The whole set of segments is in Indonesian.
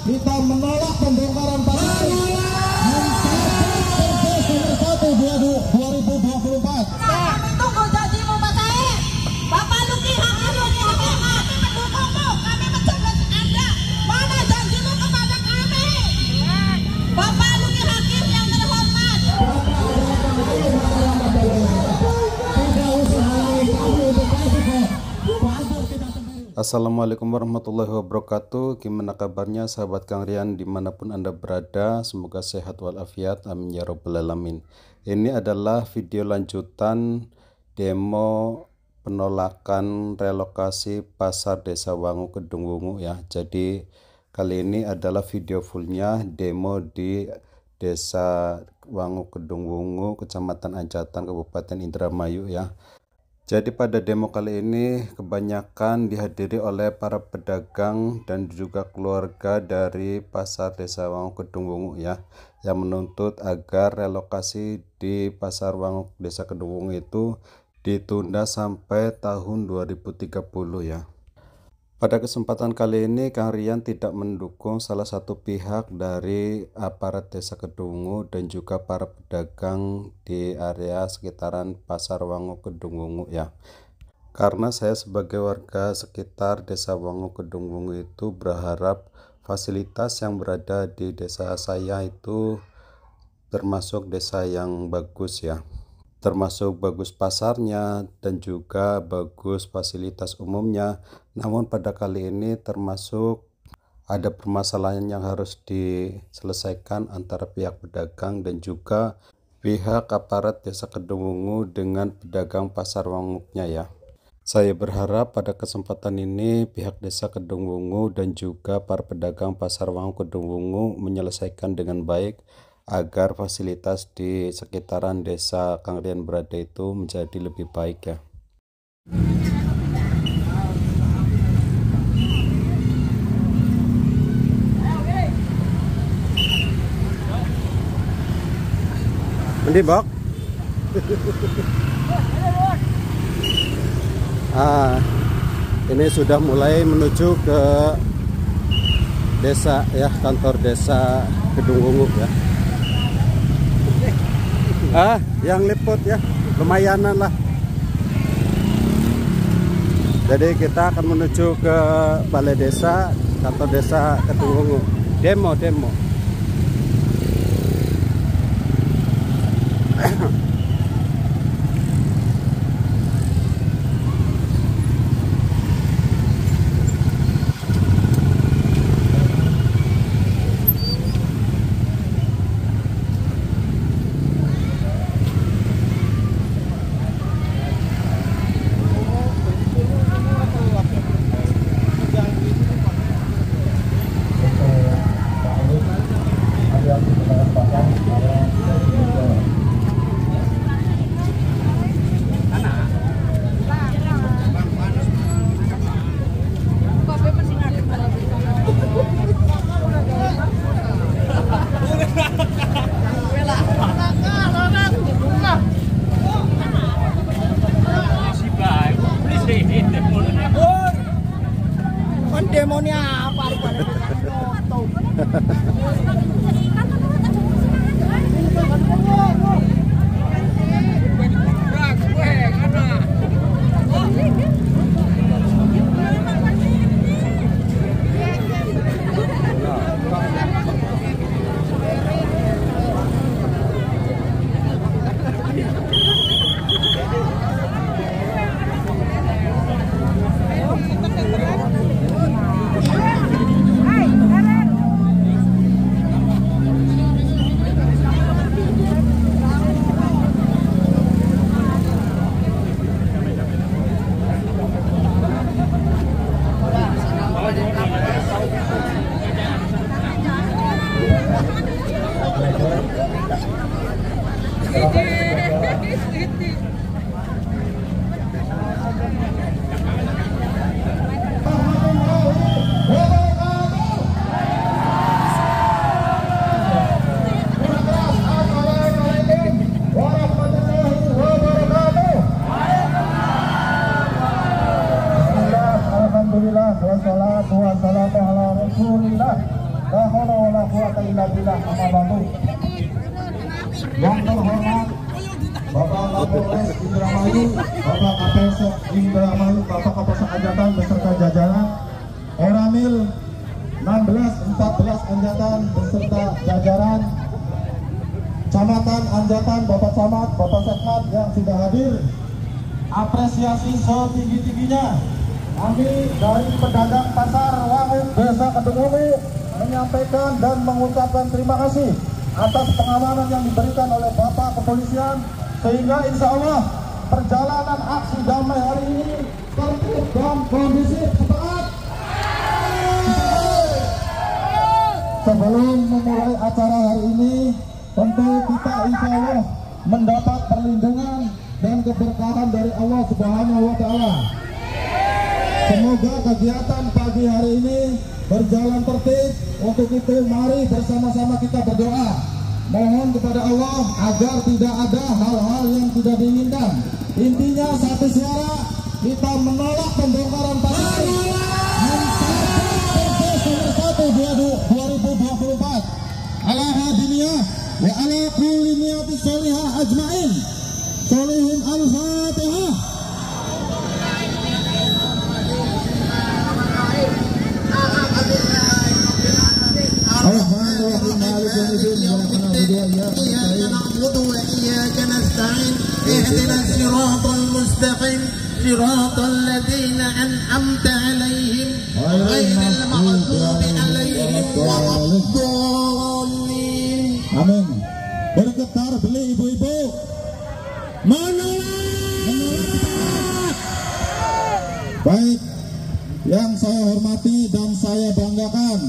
kita menolak pembongkaran pasar nomor 1 2024. Tunggu janjimu Pak Said. Bapak Luki Hakim kami mendukungmu, kami mencoblos Anda. Mana janjimu kepada kami? Bapak Luki Hakim yang terhormat. Assalamualaikum warahmatullahi wabarakatuh. Gimana kabarnya sahabat Kang Rian dimanapun Anda berada, semoga sehat walafiat, amin ya rabbal alamin. Ini adalah video lanjutan demo penolakan relokasi pasar Desa Wangu Kedung Wungu ya. Jadi kali ini adalah video fullnya demo di Desa Wangu Kedung Wungu, Kecamatan Anjatan, Kabupaten Indramayu ya. Jadi pada demo kali ini kebanyakan dihadiri oleh para pedagang dan juga keluarga dari pasar Desa Wangu Kedung Wungu ya, yang menuntut agar relokasi di pasar Wangu Desa Kedung Wungu itu ditunda sampai tahun 2030 ya. Pada kesempatan kali ini Kang Rian tidak mendukung salah satu pihak dari aparat Desa Kedung Wungu dan juga para pedagang di area sekitaran pasar Wangu Kedung Wungu ya. Karena saya sebagai warga sekitar Desa Wangu Kedung Wungu itu berharap fasilitas yang berada di desa saya itu termasuk desa yang bagus ya. Termasuk bagus pasarnya dan juga bagus fasilitas umumnya. Namun pada kali ini termasuk ada permasalahan yang harus diselesaikan antara pihak pedagang dan juga pihak aparat Desa Kedung Wungu dengan pedagang pasar Wanguknya ya. Saya berharap pada kesempatan ini pihak Desa Kedung Wungu dan juga para pedagang pasar Wangu Kedung Wungu menyelesaikan dengan baik agar fasilitas di sekitaran desa Kang Rian berada itu menjadi lebih baik ya. Ini Bok. Ini sudah mulai menuju ke desa ya, kantor Desa Kedung Wungu ya. Yang liput ya, lumayanan lah. Jadi kita akan menuju ke balai desa, kantor Desa Kedung Wungu. Demo. Demonya apa? quwata illa billah. Amma ba'du. Yang terhormat Bapak Kapolres Indramayu, Bapak Kapolsek Indramayu, Bapak Kapolsek Anjatan beserta jajaran, Oramil 16-14 Anjatan beserta jajaran, Kecamatan Anjatan, Bapak Camat, Bapak Sekmat yang sudah hadir. Apresiasi setinggi-tingginya kami dari pedagang pasar Wangun Desa Kedungulu menyampaikan dan mengucapkan terima kasih atas pengamanan yang diberikan oleh Bapak Kepolisian, sehingga insya Allah perjalanan aksi damai hari ini tertib dan kondusif. Sepakat? Sebelum memulai acara hari ini, tentu kita insya Allah mendapat perlindungan dan keberkahan dari Allah Subhanahu wa Ta'ala. Semoga kegiatan pagi hari ini berjalan tertib. Untuk itu mari bersama-sama kita berdoa, mohon kepada Allah agar tidak ada hal-hal yang tidak diinginkan. Intinya satu suara, kita menolak pembongkaran pasar nomor 1 2024 ala hadiniyah wa ala kulli niyatin sholihah ajmain. Sholihin al-Fatihah. نعبد وإياك نستعين اهدنا الصراط المستقيم صراط الذين أنعمت عليهم غير المغضوب عليهم ولا الضالين. Amin. Bergetar beli ibu-ibu. Menolak. Baik, yang saya hormati dan saya banggakan,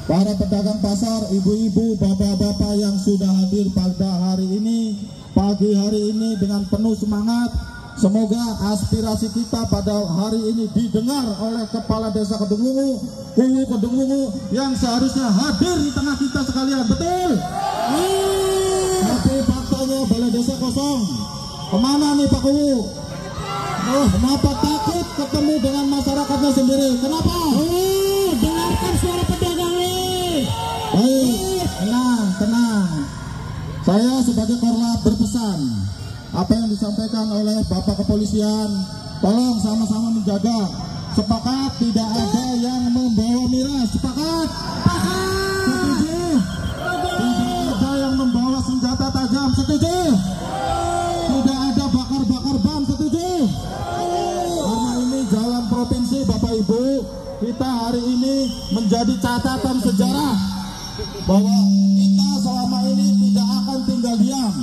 para pedagang pasar, ibu-ibu, bapak-bapak yang sudah hadir pada hari ini, pagi hari ini dengan penuh semangat. Semoga aspirasi kita pada hari ini didengar oleh Kepala Desa Kedungulu, Kuwu Kedungulu yang seharusnya hadir di tengah kita sekalian. Betul? Tapi faktanya balai desa kosong. Kemana nih Pak Kuwu? Kenapa takut ketemu dengan masyarakatnya sendiri? Kenapa? Dengarkan suara pedagang nih. Baik, tenang. Saya sebagai korlap berpesan, apa yang disampaikan oleh Bapak Kepolisian, tolong sama-sama menjaga. Sepakat, tidak ada yang membawa miras. Sepakat? Setuju? Tidak ada yang membawa senjata tajam. Setuju? Tidak ada bakar-bakar ban. Setuju? Karena ini jalan provinsi Bapak Ibu, kita hari ini menjadi catatan sejarah bahwa kita selama ini tidak akan tinggal diam.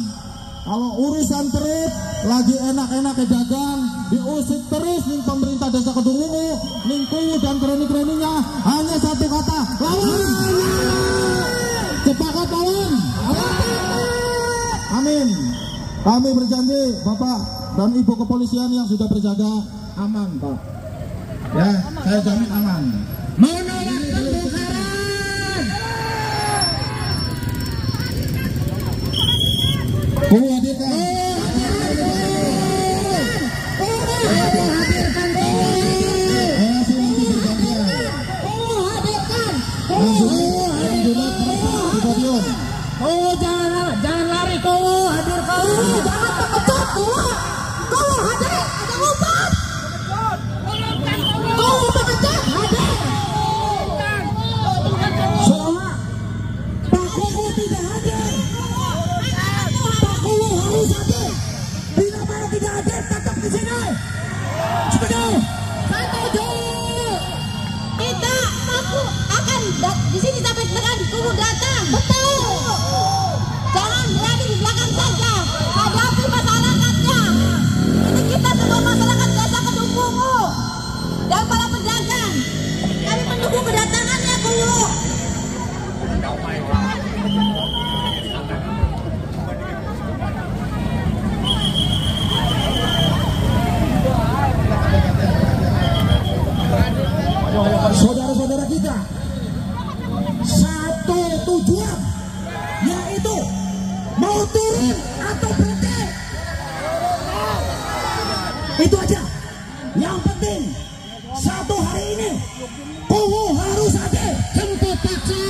Kalau urusan perut lagi enak-enak dagang, diusik terus nih pemerintah Desa Kedungulu, ning Kuwu dan kroni-kroninya hanya satu kata, lawan. Sepakat lawan? Amin. Kami berjanji Bapak dan Ibu Kepolisian yang sudah berjaga aman, Pak. Ya, saya jamin aman. Menolak pembongkaran. Kuwu hadirkan. Jangan lari, Kuwu hadirkan. Jangan terkejut, Kuwu. Kuwu hadir, ada umpan. Kuwu terkejut, hadir. Semua Pak Kuwu tidak hadir. Pak Kuwu harus hadir. Bila mana tidak hadir, tetap di sini. Setuju? Setuju. Kita aku akan di sini sampai dengan Kuwu datang. Betul. Jangan berada di belakang saja. Hadapi masyarakatnya. Ini kita semua masyarakat Desa Kedungulu dan para pedagang. Kami menunggu kedatangannya, Kuwu. Saudara-saudara kita, satu tujuan, yaitu mau turun atau berhenti. Itu aja. Yang penting satu hari ini Kuwu harus hadir. Jemput paksa.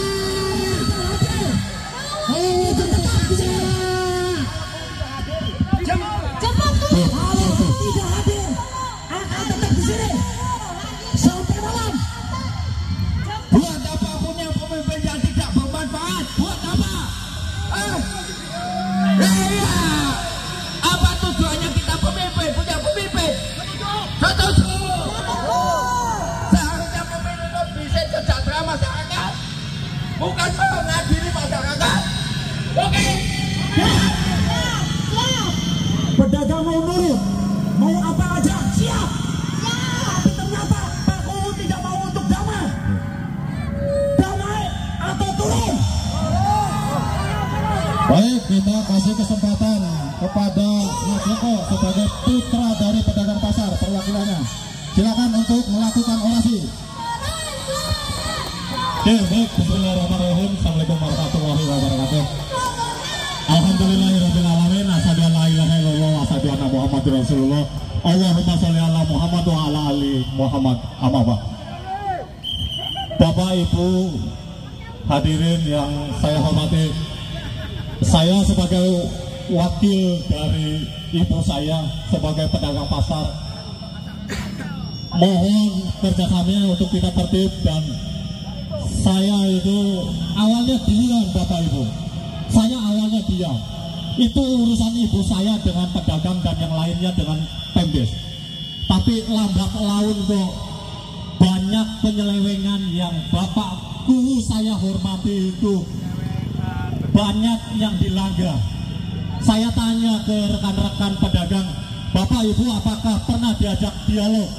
bukan mengadili masyarakat. Oke? Pedagang mau nurut, mau apa aja siap. Tapi ternyata Pak Kuwu tidak mau untuk damai. Damai atau turun. Baik, kita kasih kesempatan kepada Mas Joko sebagai putra dari pedagang pasar perwakilannya. Silakan untuk melakukan orasi. Oke, baik. Bismillahirrahmanirrahim. Assalamualaikum warahmatullahi wabarakatuh. Alhamdulillahirabbil alamin. Asyhadu an la ilaha illallah wa asyhadu anna Muhammadar Rasulullah. Allahumma sholli ala Muhammad wa ala ali Muhammad. Amma ba'd. Bapak Ibu hadirin yang saya hormati, saya sebagai wakil dari ibu saya sebagai pedagang pasar mohon kerjasamanya untuk kita tertib. Dan saya itu awalnya diam, Bapak Ibu, saya awalnya diam. Itu urusan ibu saya dengan pedagang dan yang lainnya dengan Pemdes. Tapi lambat laun kok banyak penyelewengan yang Bapak Kuwu saya hormati itu banyak yang dilanggar. Saya tanya ke rekan-rekan pedagang, Bapak Ibu apakah pernah diajak dialog?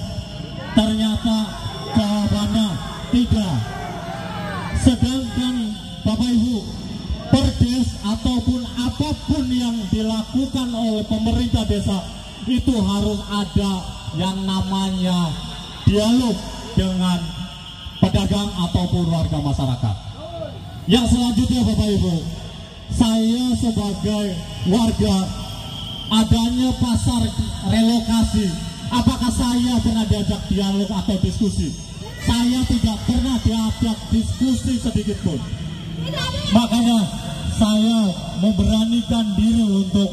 Ternyata jawabannya tidak. Sedangkan Bapak Ibu, perdes ataupun apapun yang dilakukan oleh pemerintah desa itu harus ada yang namanya dialog dengan pedagang ataupun warga masyarakat. Yang selanjutnya Bapak Ibu, saya sebagai warga, adanya pasar relokasi, apakah saya pernah diajak dialog atau diskusi? Saya tidak pernah diajak diskusi sedikit pun. Makanya saya memberanikan diri untuk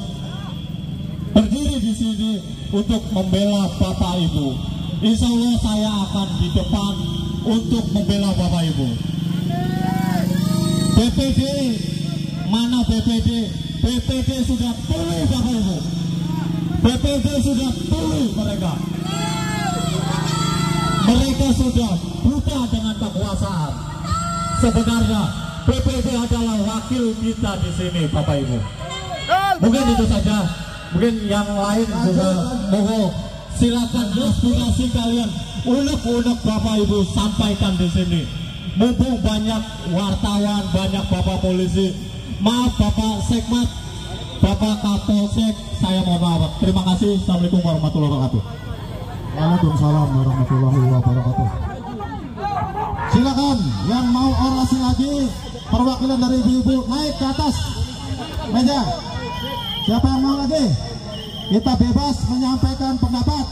berdiri di sini untuk membela Bapak Ibu. Insya Allah saya akan di depan untuk membela Bapak Ibu. BPD, mana BPD? BPD sudah pulih Bapak Ibu. BPD sudah pulih mereka. Mereka sudah buta dengan kekuasaan. Sebenarnya BPD adalah wakil kita di sini Bapak Ibu. Mungkin itu saja. Mungkin yang lain juga mohon silakan aspirasi kalian unek-unek Bapak Ibu sampaikan di sini. Mumpung banyak wartawan, banyak Bapak polisi, maaf Bapak Sekmat, Bapak Kapolsek, saya mohon maaf. Terima kasih. Assalamualaikum warahmatullahi wabarakatuh. Waalaikumsalam warahmatullahi wabarakatuh. Silakan yang mau orasi lagi, perwakilan dari ibu-ibu naik ke atas meja. Siapa yang mau lagi? Kita bebas menyampaikan pendapat.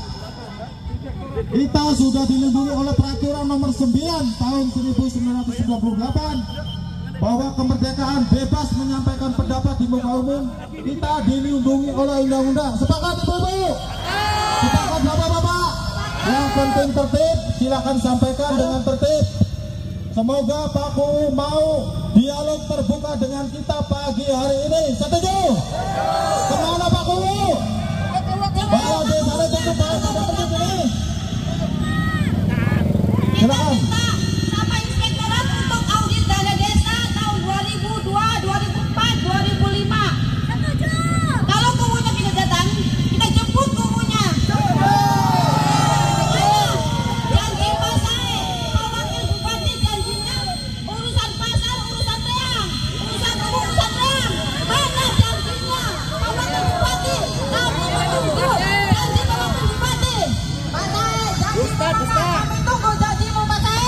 Kita sudah dilindungi oleh peraturan nomor 9 tahun 1998 bahwa kemerdekaan bebas menyampaikan pendapat di muka umum. Kita dilindungi oleh undang-undang. Sepakat ibu-ibu? Sepakat bapak-bapak? Yang penting tertib, silakan sampaikan dengan tertib. Semoga Pak Kuwu mau dialog terbuka dengan kita pagi hari ini. Setuju? Kemana Pak Kuwu? Bawa desa itu bawa pada pergi ini. Silakan. Sama inspektorat untuk audit dana desa tahun 2002, 2004, 2005. Kalau Kuwunya tidak datang, kita jemput Kuwunya. Janji Pak saya, Pak Wakil Bupati janjinya urusan pasar, urusan reang, urusan Kuwu, urusan reang. Mana janjinya Pak Wakil Bupati? Kamu menunggu janji Pak Wakil Bupati. Pak saya, janji Pak Wakil. Kami tunggu janjimu Pak saya.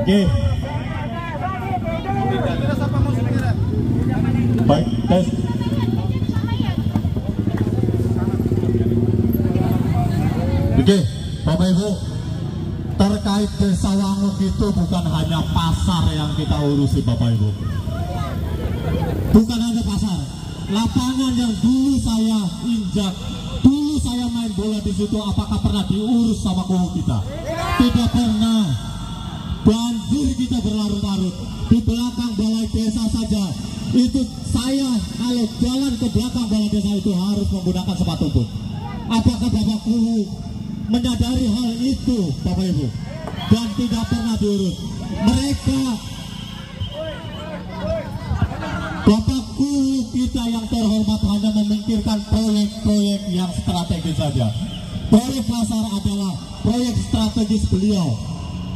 Oke. Baik, tes. Oke, Bapak Ibu, terkait Desa Wanguk itu bukan hanya pasar yang kita urusi, Bapak Ibu. Bukan hanya pasar, lapangan yang dulu saya injak, dulu saya main bola di situ, apakah pernah diurus sama kubu kita? Tidak pernah. Banjir kita berlarut-larut di belakang balai desa saja. Itu saya kalau jalan ke belakang balai desa itu harus menggunakan sepatu boot. Apakah Bapak kubu menyadari hal itu, Bapak Ibu? Dan tidak pernah diurus. Mereka Bapak kubu kita yang terhormat hanya memikirkan proyek-proyek yang strategis saja. Proyek pasar adalah proyek strategis beliau.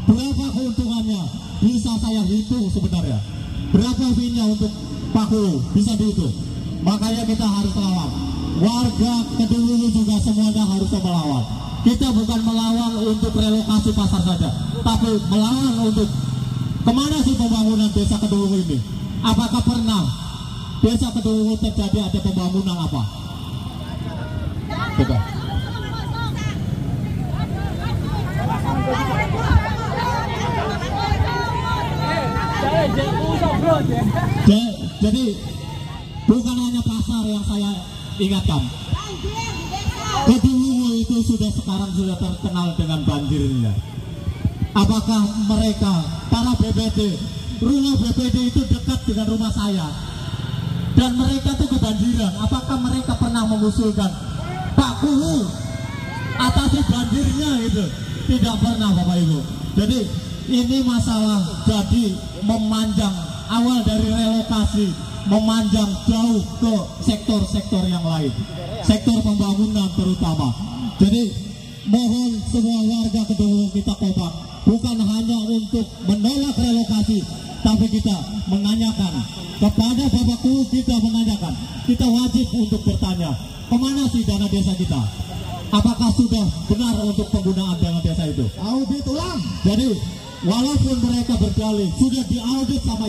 Berapa keuntungannya? Bisa saya hitung sebenarnya. Berapa fee-nya untuk Pak Kubu? Bisa dihitung. Makanya kita harus melawan. Warga Kedulungu juga semuanya harus melawan. Kita bukan melawan untuk relokasi pasar saja, tapi melawan untuk kemana sih pembangunan desa Kedulungu ini? Apakah pernah desa Kedulungu terjadi ada pembangunan apa? Coba. Jadi bukan hanya pasar yang saya ingatkan. Kedulungu itu sekarang sudah terkenal dengan banjirnya. Apakah mereka, para BPD, rumah BPD itu dekat dengan rumah saya, dan mereka tuh kebanjiran? Apakah mereka pernah mengusulkan Pak Kubu atasi banjirnya itu? Tidak pernah, Bapak Ibu. Jadi ini masalah jadi memanjang, awal dari relokasi memanjang jauh ke sektor-sektor yang lain, sektor pembangunan terutama. Jadi mohon semua warga Kedulungu kita kompak, bukan hanya untuk menolak relokasi, tapi kita menanyakan kepada Bapak Kubu, kita menanyakan, kita wajib untuk bertanya, kemana sih dana desa kita? Apakah sudah benar untuk penggunaan dana desa itu? Audit ulang. Jadi walaupun mereka berdalih sudah diaudit sama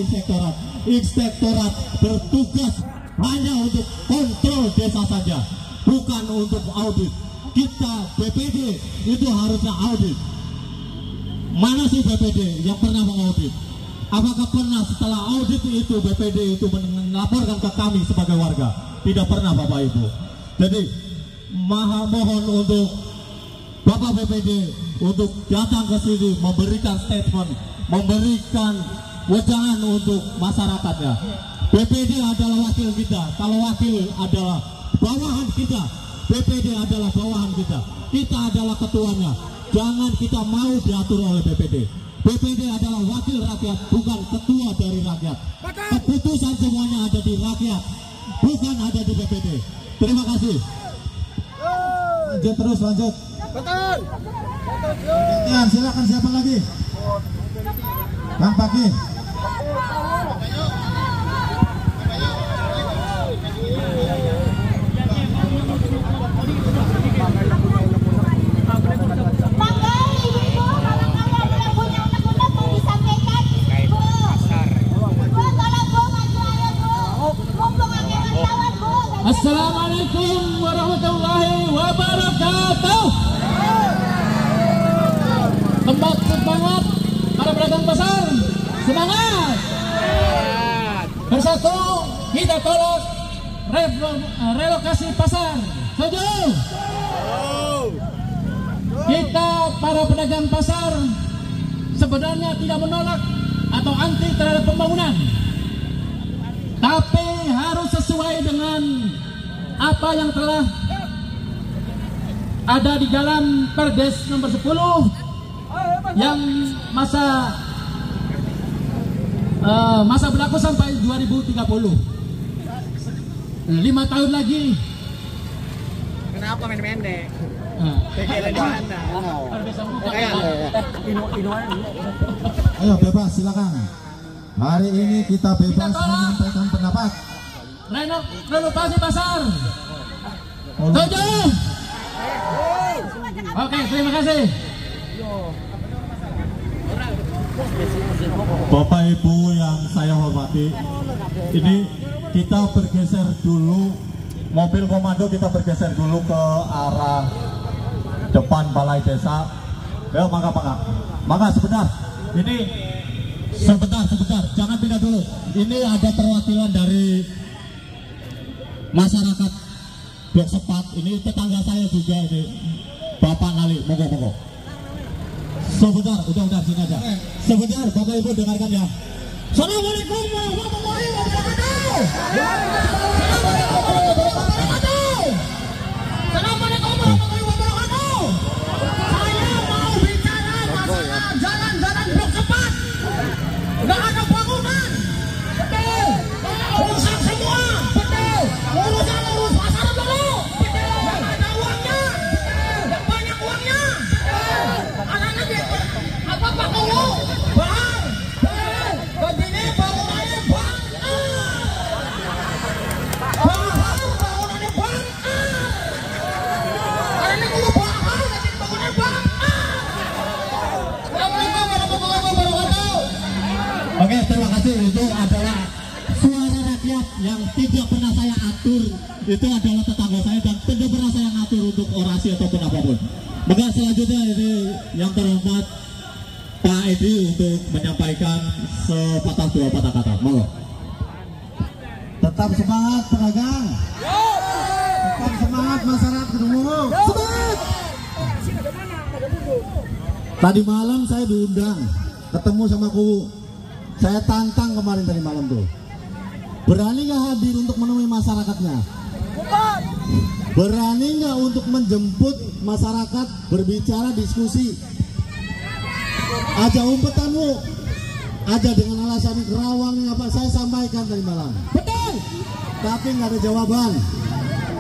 inspektorat bertugas hanya untuk kontrol desa saja, bukan untuk audit. Kita BPD itu harusnya audit. Mana sih BPD yang pernah mengaudit? Apakah pernah setelah audit itu BPD itu melaporkan ke kami sebagai warga? Tidak pernah, Bapak Ibu. Jadi mohon untuk Bapak BPD untuk datang ke sini, memberikan statement, memberikan wejangan untuk masyarakatnya. BPD adalah wakil kita. Kalau wakil adalah bawahan kita, BPD adalah bawahan kita. Kita adalah ketuanya. Jangan kita mau diatur oleh BPD. BPD adalah wakil rakyat, bukan ketua dari rakyat. Keputusan semuanya ada di rakyat, bukan ada di BPD. Terima kasih. Lanjut terus, lanjut. Betul. Ya, silakan, siapa lagi? Bang Pagi. Assalamualaikum warahmatullahi wabarakatuh. Semangat para pedagang pasar, semangat. Bersatu kita tolak relokasi pasar. Setuju? Kita para pedagang pasar sebenarnya tidak menolak atau anti terhadap pembangunan, tapi harus sesuai dengan apa yang telah ada di dalam Perdes nomor 10 yang masa berlaku sampai 2030. 5 tahun lagi. Kenapa main pendek? Ayo bebas, silakan. Hari ini kita bebas menyampaikan pendapat. Renovasi pasar. Setuju? Oke, terima kasih. Bapak Ibu yang saya hormati, ini kita bergeser dulu, mobil komando kita bergeser dulu ke arah depan balai desa. Ya, maka sebentar. Ini sebentar, jangan pindah dulu. Ini ada perwakilan dari masyarakat Blok Sepat. Ini tetangga saya juga ini, Bapak Ngali. Monggo. Sebentar, udah sini aja. Sebentar, Bapak Ibu dengarkan ya. Assalamualaikum warahmatullahi wabarakatuh. Assalamualaikum warahmatullahi wabarakatuh. Saya mau bicara masalah jalan-jalan Blok Sepat. Nggak ada bangunan. Betul. Rusak semua. Betul. Urus pasar dulu. Betul. Nggak ada uangnya. Betul. Nggak banyak uangnya. Betul. Anaknya gitu. Apa Pak Kowo? Bahar. Betul. Begini bangunannya bangkar. Bahar bangunannya bangkar. Anaknya Kowo bahar. Bangunannya bangkar. Assalamualaikum warahmatullahi wabarakatuh. Oke, terima kasih. Itu adalah suara rakyat yang tidak pernah saya atur. Itu adalah tetangga saya dan tidak pernah saya ngatur untuk orasi ataupun apapun. Maka selanjutnya ini yang terhormat Pak Edi untuk menyampaikan sepatah dua patah kata. Monggo. Tetap semangat pedagang. Tetap semangat masyarakat Kedungmungu. Semangat. Tadi malam saya diundang ketemu sama Kuwu. Saya tantang kemarin tadi malam tuh. Berani nggak hadir untuk menemui masyarakatnya? Berani nggak untuk menjemput masyarakat berbicara diskusi? Aja umpetanmu, aja dengan alasan kerawang apa saya sampaikan tadi malam. Betul. Tapi nggak ada jawaban.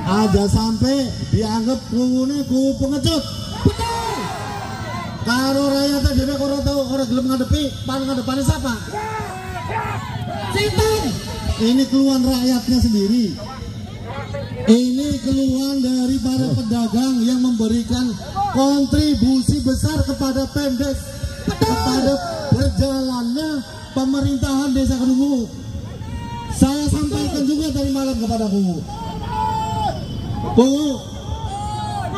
Aja sampai dianggap Kuwu ini Kuwu pengecut. Betul. Kalau rakyat tadi orang tahu orang belum ngadepi, pan ngadepannya siapa? Sinten. Ini keluhan rakyatnya sendiri. Ini keluhan dari para pedagang yang memberikan kontribusi besar kepada Pemdes, kepada berjalannya pemerintahan Desa Kedungmungu. Saya sampaikan juga tadi malam kepada Kuwu. Kuwu,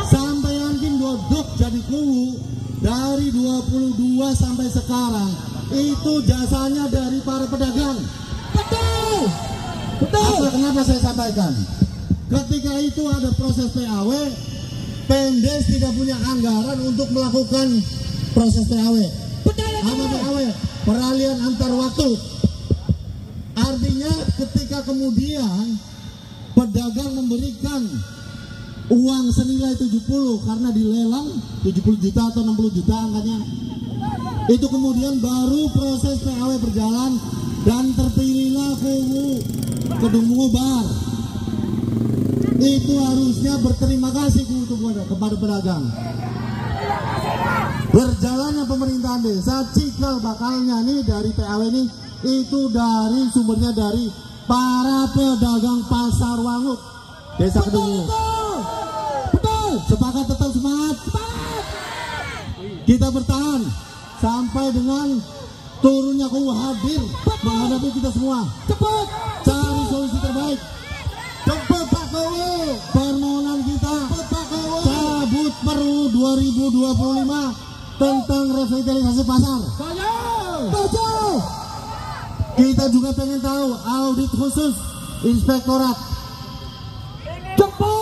sampai yakin dodok jadi Kuwu dari 22 sampai sekarang itu jasanya dari para pedagang. Betul. Kenapa saya sampaikan? Ketika itu ada proses PAW, Pemdes tidak punya anggaran untuk melakukan proses PAW. Betul. Apa PAW? Peralihan antar waktu. Artinya ketika kemudian pedagang memberikan uang senilai 70 karena dilelang 70 juta atau 60 juta angkanya, itu kemudian baru proses PAW berjalan dan terpilihlah Kuwu Kedungmungu Bar. Itu harusnya berterima kasih kepada pedagang. Berjalannya pemerintahan desa cikal bakalnya nih dari PAW ini itu dari sumbernya dari para pedagang pasar Wangut Desa Kedungmungu. Betul. Sepakat, tetap semangat. Kita bertahan sampai dengan turunnya Kuwu hadir menghadapi kita semua. Cepat cari solusi terbaik. Cepat Pak Kuwu. Permohonan kita cabut Perpu 2025 tentang revitalisasi pasar. Betul. Kita juga pengen tahu audit khusus inspektorat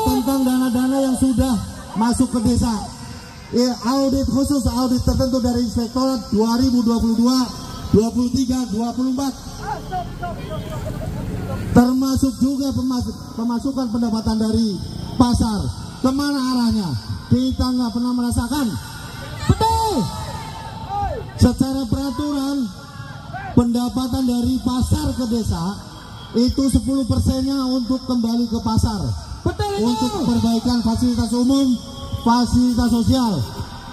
tentang dana-dana yang sudah masuk ke desa. Ya, audit khusus, audit tertentu dari inspektorat 2022 23, 24, termasuk juga pemasukan pendapatan dari pasar. Kemana arahnya? Kita nggak pernah merasakan. Betul. Secara peraturan pendapatan dari pasar ke desa itu 10%-nya untuk kembali ke pasar. Betul. Untuk perbaikan fasilitas umum, fasilitas sosial.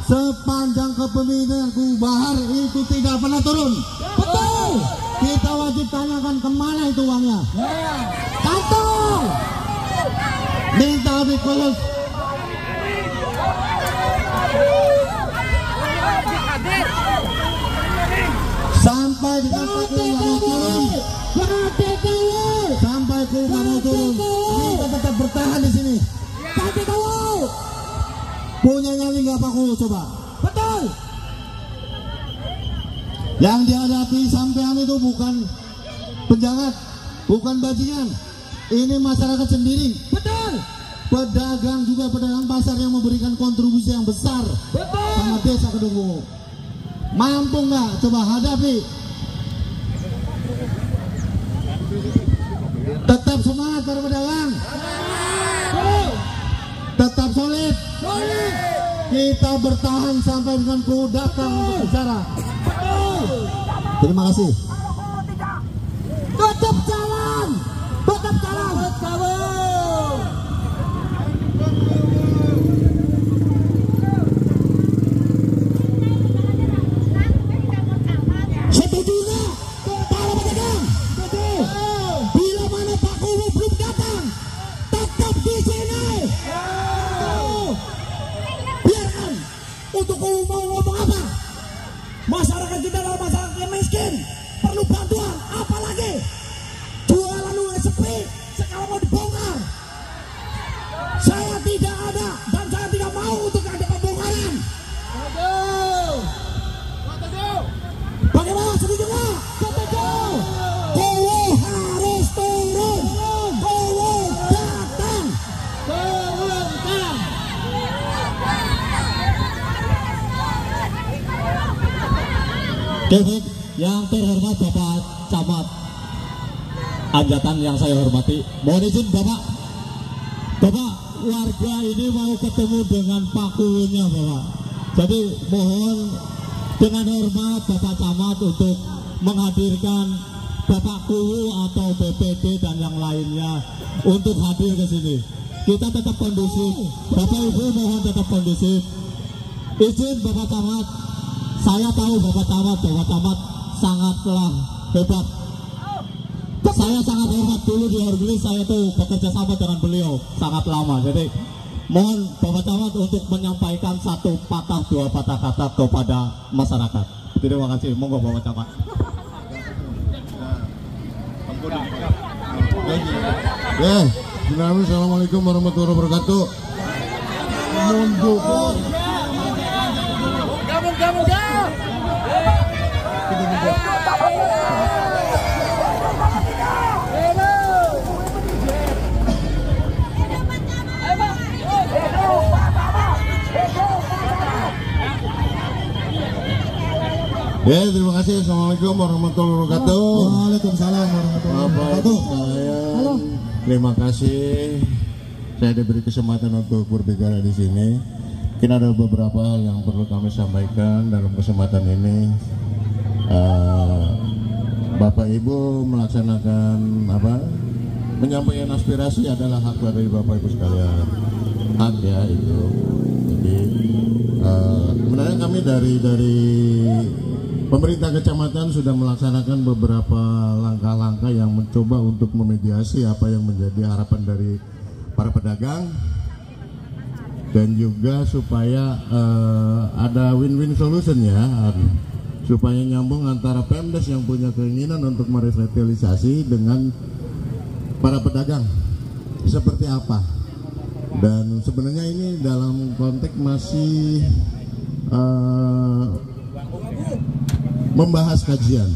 Sepanjang kepemimpinan Kuwu Bahar itu tidak pernah turun. Betul. Kita wajib tanyakan kemana itu uangnya. Kantong. Minta audit khusus. sampai dengan Paku nggak mau turun. Sampai Paku nggak mau turun. Kita tetap bertahan di sini. Punya nyali nggak Paku? Coba. Betul. Yang dihadapi sampean itu bukan penjahat, bukan bajingan. Ini masyarakat sendiri. Betul. Pedagang juga, pedagang pasar yang memberikan kontribusi yang besar sama desa Kedungwu. Mampu nggak? Coba hadapi. Tetap semangat para pedagang. Tetap solid. Kita bertahan sampai dengan Paku datang untuk bicara. Terima kasih. Tutup jalan. Tutup jalan. Setuju nggak para pedagang? Bila mana Paku belum datang, tetap di sini. Biarkan untuk mau ngomong apa? Masyarakat kita adalah masyarakat yang miskin, perlu bantuan, apalagi jualan USP sekarang mau dibongkar. Saya tidak ada dan saya tidak mau untuk ada pembongkaran. Bagaimana, setuju nggak? Setuju. Kowo harus turun. Kowo datang. Oke, yang terhormat Bapak Camat Anjatan yang saya hormati, mohon izin Bapak warga ini mau ketemu dengan Pakunya Bapak. Jadi mohon dengan hormat Bapak Camat untuk menghadirkan Bapak Kuwu atau BPD dan yang lainnya untuk hadir ke sini. Kita tetap kondusif, Bapak Ibu mohon tetap kondusif. Izin Bapak Camat, saya tahu Bapak Camat sangatlah hebat. Saya sangat hormat, dulu di Horglis saya tuh bekerja sama dengan beliau sangat lama. Jadi mohon Bapak Camat untuk menyampaikan satu patah dua patah kata kepada masyarakat. Terima kasih, monggo Bapak Camat. Ya, Assalamualaikum warahmatullahi wabarakatuh. Mundur. Ya, terima kasih. Assalamualaikum warahmatullahi wabarakatuh. Waalaikumsalam warahmatullahi wabarakatuh. Terima kasih saya diberi kesempatan untuk berbicara di sini. Mungkin ada beberapa hal yang perlu kami sampaikan dalam kesempatan ini. Bapak Ibu melaksanakan menyampaikan aspirasi adalah hak dari Bapak Ibu sekalian. Hak ya itu. Jadi sebenarnya kami dari pemerintah kecamatan sudah melaksanakan beberapa langkah-langkah yang mencoba untuk memediasi apa yang menjadi harapan dari para pedagang dan juga supaya ada win-win solution ya, supaya nyambung antara Pemdes yang punya keinginan untuk merevitalisasi dengan para pedagang seperti apa. Dan sebenarnya ini dalam konteks masih membahas kajian,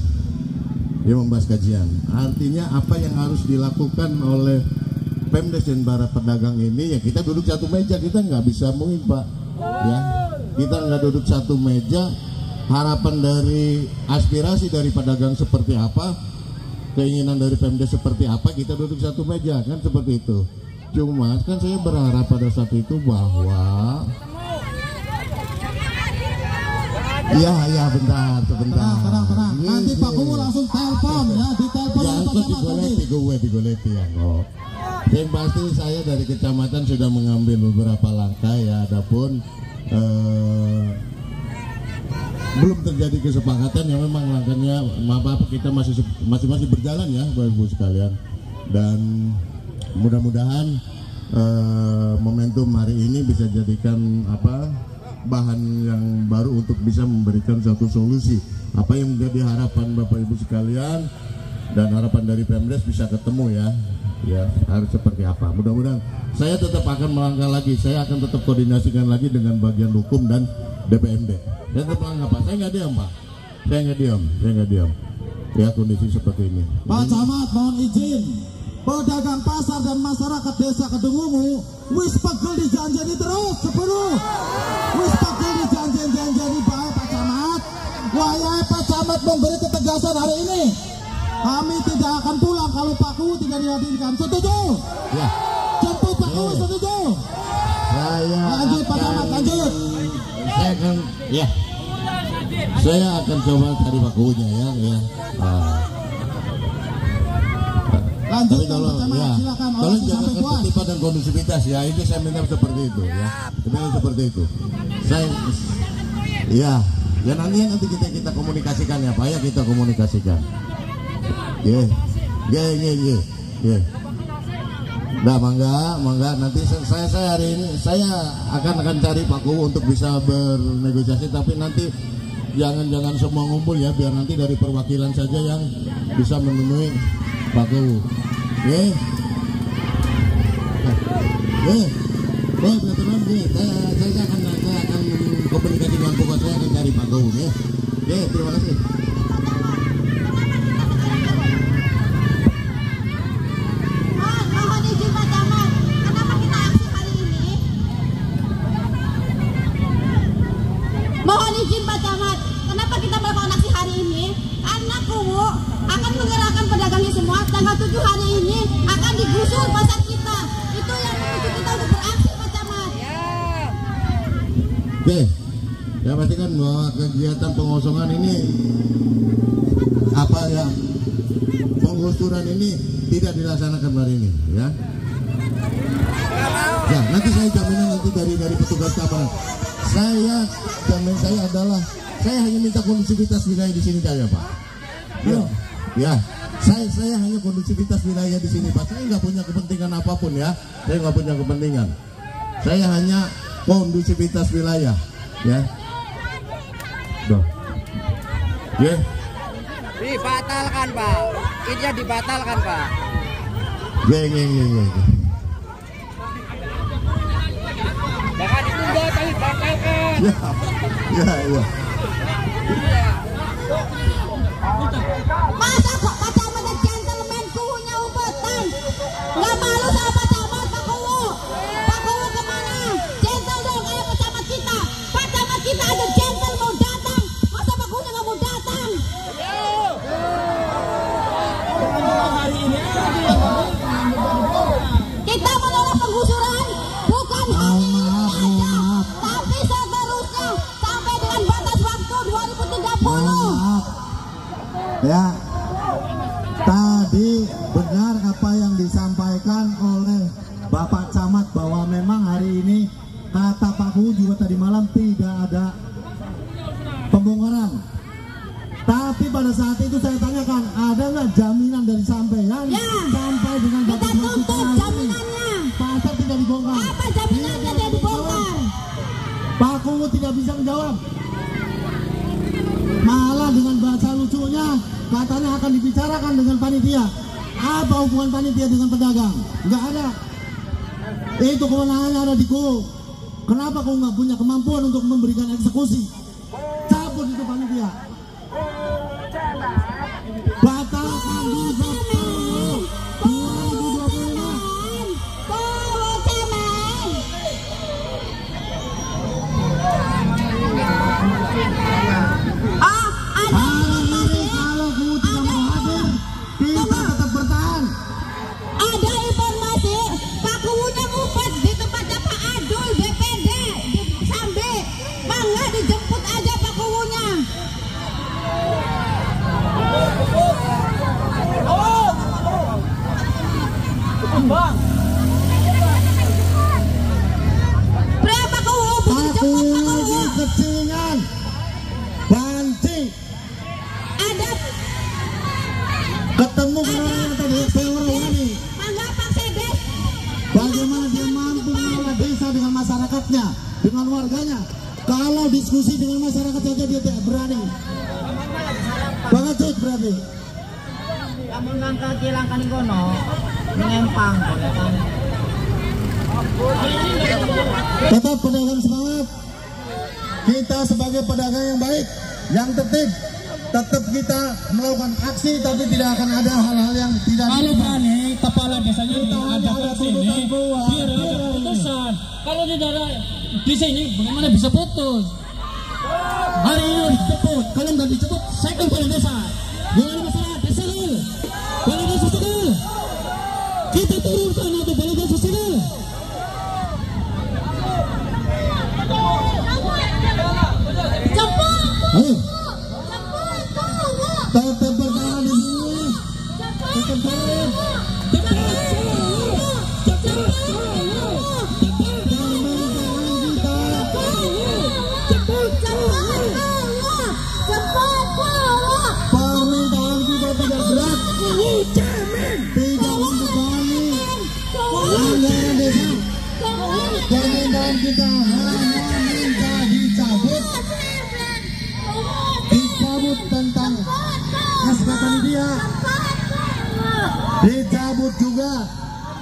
artinya apa yang harus dilakukan oleh Pemdes dan para pedagang ini. Ya kita duduk satu meja, kita nggak bisa mungkin Pak ya, kita nggak duduk satu meja. Harapan dari aspirasi dari pedagang seperti apa, keinginan dari Pemdes seperti apa, kita duduk satu meja kan seperti itu. Cuma kan saya berharap pada saat itu bahwa ya bentar. Tenang. Nanti Pak Kuwu langsung telepon ya, ditelepon ya, digoleti ya kok. Yang pasti saya dari kecamatan sudah mengambil beberapa langkah ya, adapun belum terjadi kesepakatan yang memang langkahnya kita masih berjalan ya Bapak Ibu sekalian. Dan mudah-mudahan momentum hari ini bisa jadikan bahan yang baru untuk bisa memberikan suatu solusi. Apa yang menjadi harapan Bapak Ibu sekalian dan harapan dari Pemdes bisa ketemu ya harus seperti apa. Mudah-mudahan saya tetap akan melangkah lagi, saya akan tetap koordinasikan lagi dengan bagian hukum dan DPMD. Saya tetap melangkah Pak, saya nggak diam Pak, saya nggak diam. Ya kondisi seperti ini. Pak Camat mohon izin, pedagang pasar dan masyarakat desa Kedungumu wis pegel dijanjeni terus sepuluh, wis pegel dijanjeni Pak Camat. Wayai Pak Camat memberi ketegasan hari ini. Kami tidak akan pulang kalau Pak Kuwu tidak dihadirkan. Setuju? Ya. Jemput Pak Kuwu, setuju? Lanjut Pak Camat, lanjut. Saya akan coba cari Pak Kuwunya ya. Lanjut Tapi kalau Pak Camat, silakan. Tolong jaga ketertiban dan kondusivitas ya. Ini saya minta seperti itu ya. Seperti itu. Ya nanti kita komunikasikan ya Pak ya, kita komunikasikan. Yeah. Nah, mangga nanti saya hari ini saya akan cari Pak Kuwu untuk bisa bernegosiasi, tapi nanti jangan semua ngumpul ya, biar nanti dari perwakilan saja yang bisa menemui Pak Kuwu. Saya akan komunikasi dengan pokok, saya akan cari Pak Kuwu ya. Terima kasih. Mohon izin Pak Camat, kenapa kita melakukan aksi hari ini? Karena Kuwu akan menggerakkan pedagangnya semua. Tanggal 7 hari ini akan digusur pasar kita. Itu yang menuju kita untuk beraksi Pak Camat. Ya pastikan bahwa kegiatan pengosongan ini penggusuran ini tidak dilaksanakan hari ini ya. Ya nanti saya jaminan nanti dari petugas keamanan. Jamin saya adalah saya hanya minta kondusivitas wilayah di sini saja Pak. Ya. Saya hanya kondusivitas wilayah di sini Pak. Saya nggak punya kepentingan apapun ya. Saya nggak punya kepentingan. Saya hanya kondusivitas wilayah ya. Dibatalkan Pak. Ini dibatalkan Pak. Jangan ditunda tapi batalkan. Ya. Masa kok Pak Camat dan gentleman Kuwunya umpetan? Nggak malu sama Pak Camat, Pak Kuwu? Pak Kuwu kemana? Gentle dong kayak Pak Camat kita. Pak Camat kita ada gentle mau datang. Masa Pak Kuwunya nggak mau datang? Kita menolak penggusuran bukan hari ini aja, tapi seterusnya sampai dengan batas waktu 2030. Ya, tadi benar apa yang disampaikan oleh Bapak Camat bahwa memang hari ini kata Pak Kuwu juga tadi malam tidak ada pembongkaran. Tapi pada saat itu saya tanyakan, ada nggak jaminan dari sampean sampai dengan Kita tuntut jaminannya. pasar tidak dibongkar? Apa jaminannya dia dibongkar? Pak Kuwu tidak bisa menjawab. Malah dengan bahasa lucunya katanya akan dibicarakan dengan panitia. Apa hubungan panitia dengan pedagang? Nggak ada. Itu kewenangannya ada di Kuwu. Kenapa Kuwu nggak punya kemampuan untuk memberikan eksekusi? Cabut itu panitia. Batalkan di September 2025. Kuwu cemen. Kalau Kuwu tidak mau hadir, kita tetap bertahan. Ada informasi Pak Kuwunya ngumpet di tempatnya Pak Adul BPD di Sambe. Mangga dijemput aja Pak Kuwunya. Berapa Kuwu bisa dijemput Pak Kuwu? Kecingan, banci, Ada ketemu orang yang tadi ini. mangga Pak Sedes. Bagaimana dia mampu mengelola desa dengan masyarakatnya, dengan warganya. Kalau diskusi dengan masyarakat saja dia tidak berani. Banget berarti. Kamu langkah kilangkan kono, mengempang. Tetap pedagang semangat. Kita sebagai pedagang yang baik, yang tertib, tetap kita melakukan aksi, tapi tidak akan ada hal-hal yang tidak. Kalau berani, kepala desanya ada ke sini, biar ada putusan. Kalau tidak ada di sini, bagaimana bisa putus? Hari ini dijemput, kalau nggak dijemput, saya ke kepala desa. Gimana masalah desa dulu? Kepala desa dulu. Kita turunkan atau kepala desa dulu. Tetap bertahan di sini. Tetap bertahan. Permintaan kita tidak berat. Tidak membebani anggaran desa. Permintaan kita hanya minta dicabut tentang SK Panitia, dicabut juga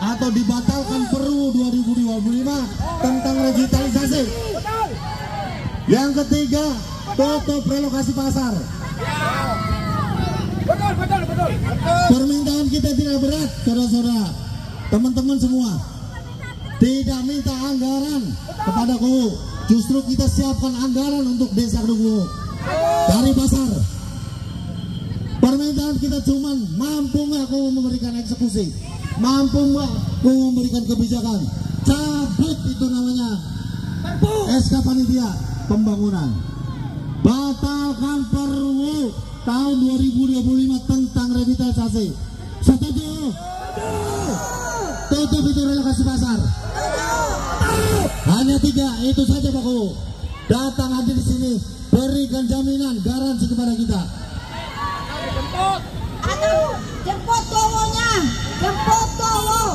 atau dibatalkan Perlu 2025 tentang revitalisasi. Yang ketiga, tutup relokasi pasar. Betul. Permintaan kita tidak berat, saudara-saudara, teman-teman semua. Tidak minta anggaran kepada KUU, justru kita siapkan anggaran untuk desa Kedungulu dari pasar. Permintaan kita cuman mampu nggak KUU memberikan eksekusi, mampu nggak KUU memberikan kebijakan, cabut itu namanya SK Panitia Pembangunan, batalkan Perlu tahun 2025 tentang revitalisasi. Setuju? Tutup itu relokasi pasar. Hanya 3 itu saja Pak KUU. Datang hadir di sini, berikan jaminan garansi kepada kita. Jemput cowoknya, jemput cowok.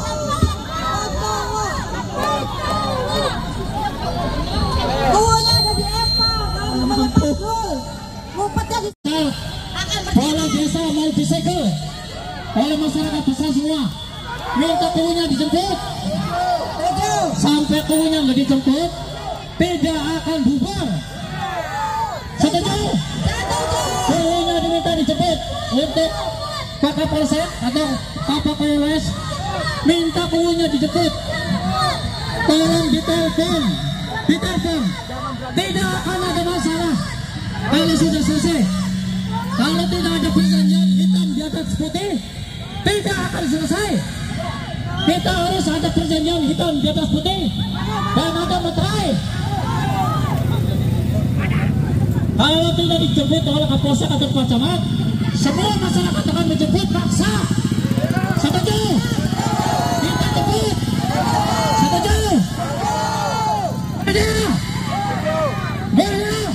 Cowoknya ada di Epa, kalau mau betul, ngumpetnya di. Kepala desa mau disegel oleh masyarakat desa semua. Minta KUU-nya dijemput. Sampai KUU-nya nggak dijemput, tidak akan bubar. Setuju? KUU-nya diminta dijemput untuk Kakak Polsek atau Kakak Polres, minta KUU-nya dijemput. Tolong ditelepon. Tidak akan ada masalah kalau sudah selesai. Kalau tidak ada perjanjian hitam di atas putih, tidak akan selesai. Kita harus ada perjanjian hitam di atas putih dan ada materai. Kalau tidak dijemput oleh Kapolsek atau Pak Camat, semua masyarakat akan menjemput paksa. Setuju? Kita jemput. Setuju? Ada? Boleh?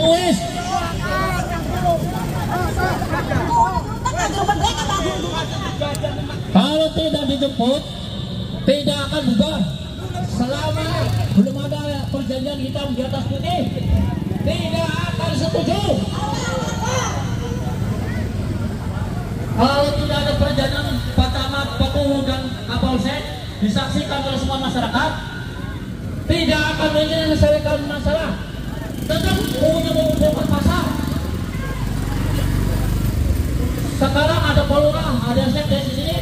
Wes. Kalau tidak dijemput, tidak akan bubar. Selama belum ada perjanjian hitam di atas putih, tidak akan setuju. Kalau tidak ada perjanjian Pak Camat, Pak KUU dan Kapolsek disaksikan oleh semua masyarakat, tidak akan menyelesaikan masalah. Tetap KUU-nya mengumpulkan pasar. Sekarang ada pelurah, ada sekdes di sini,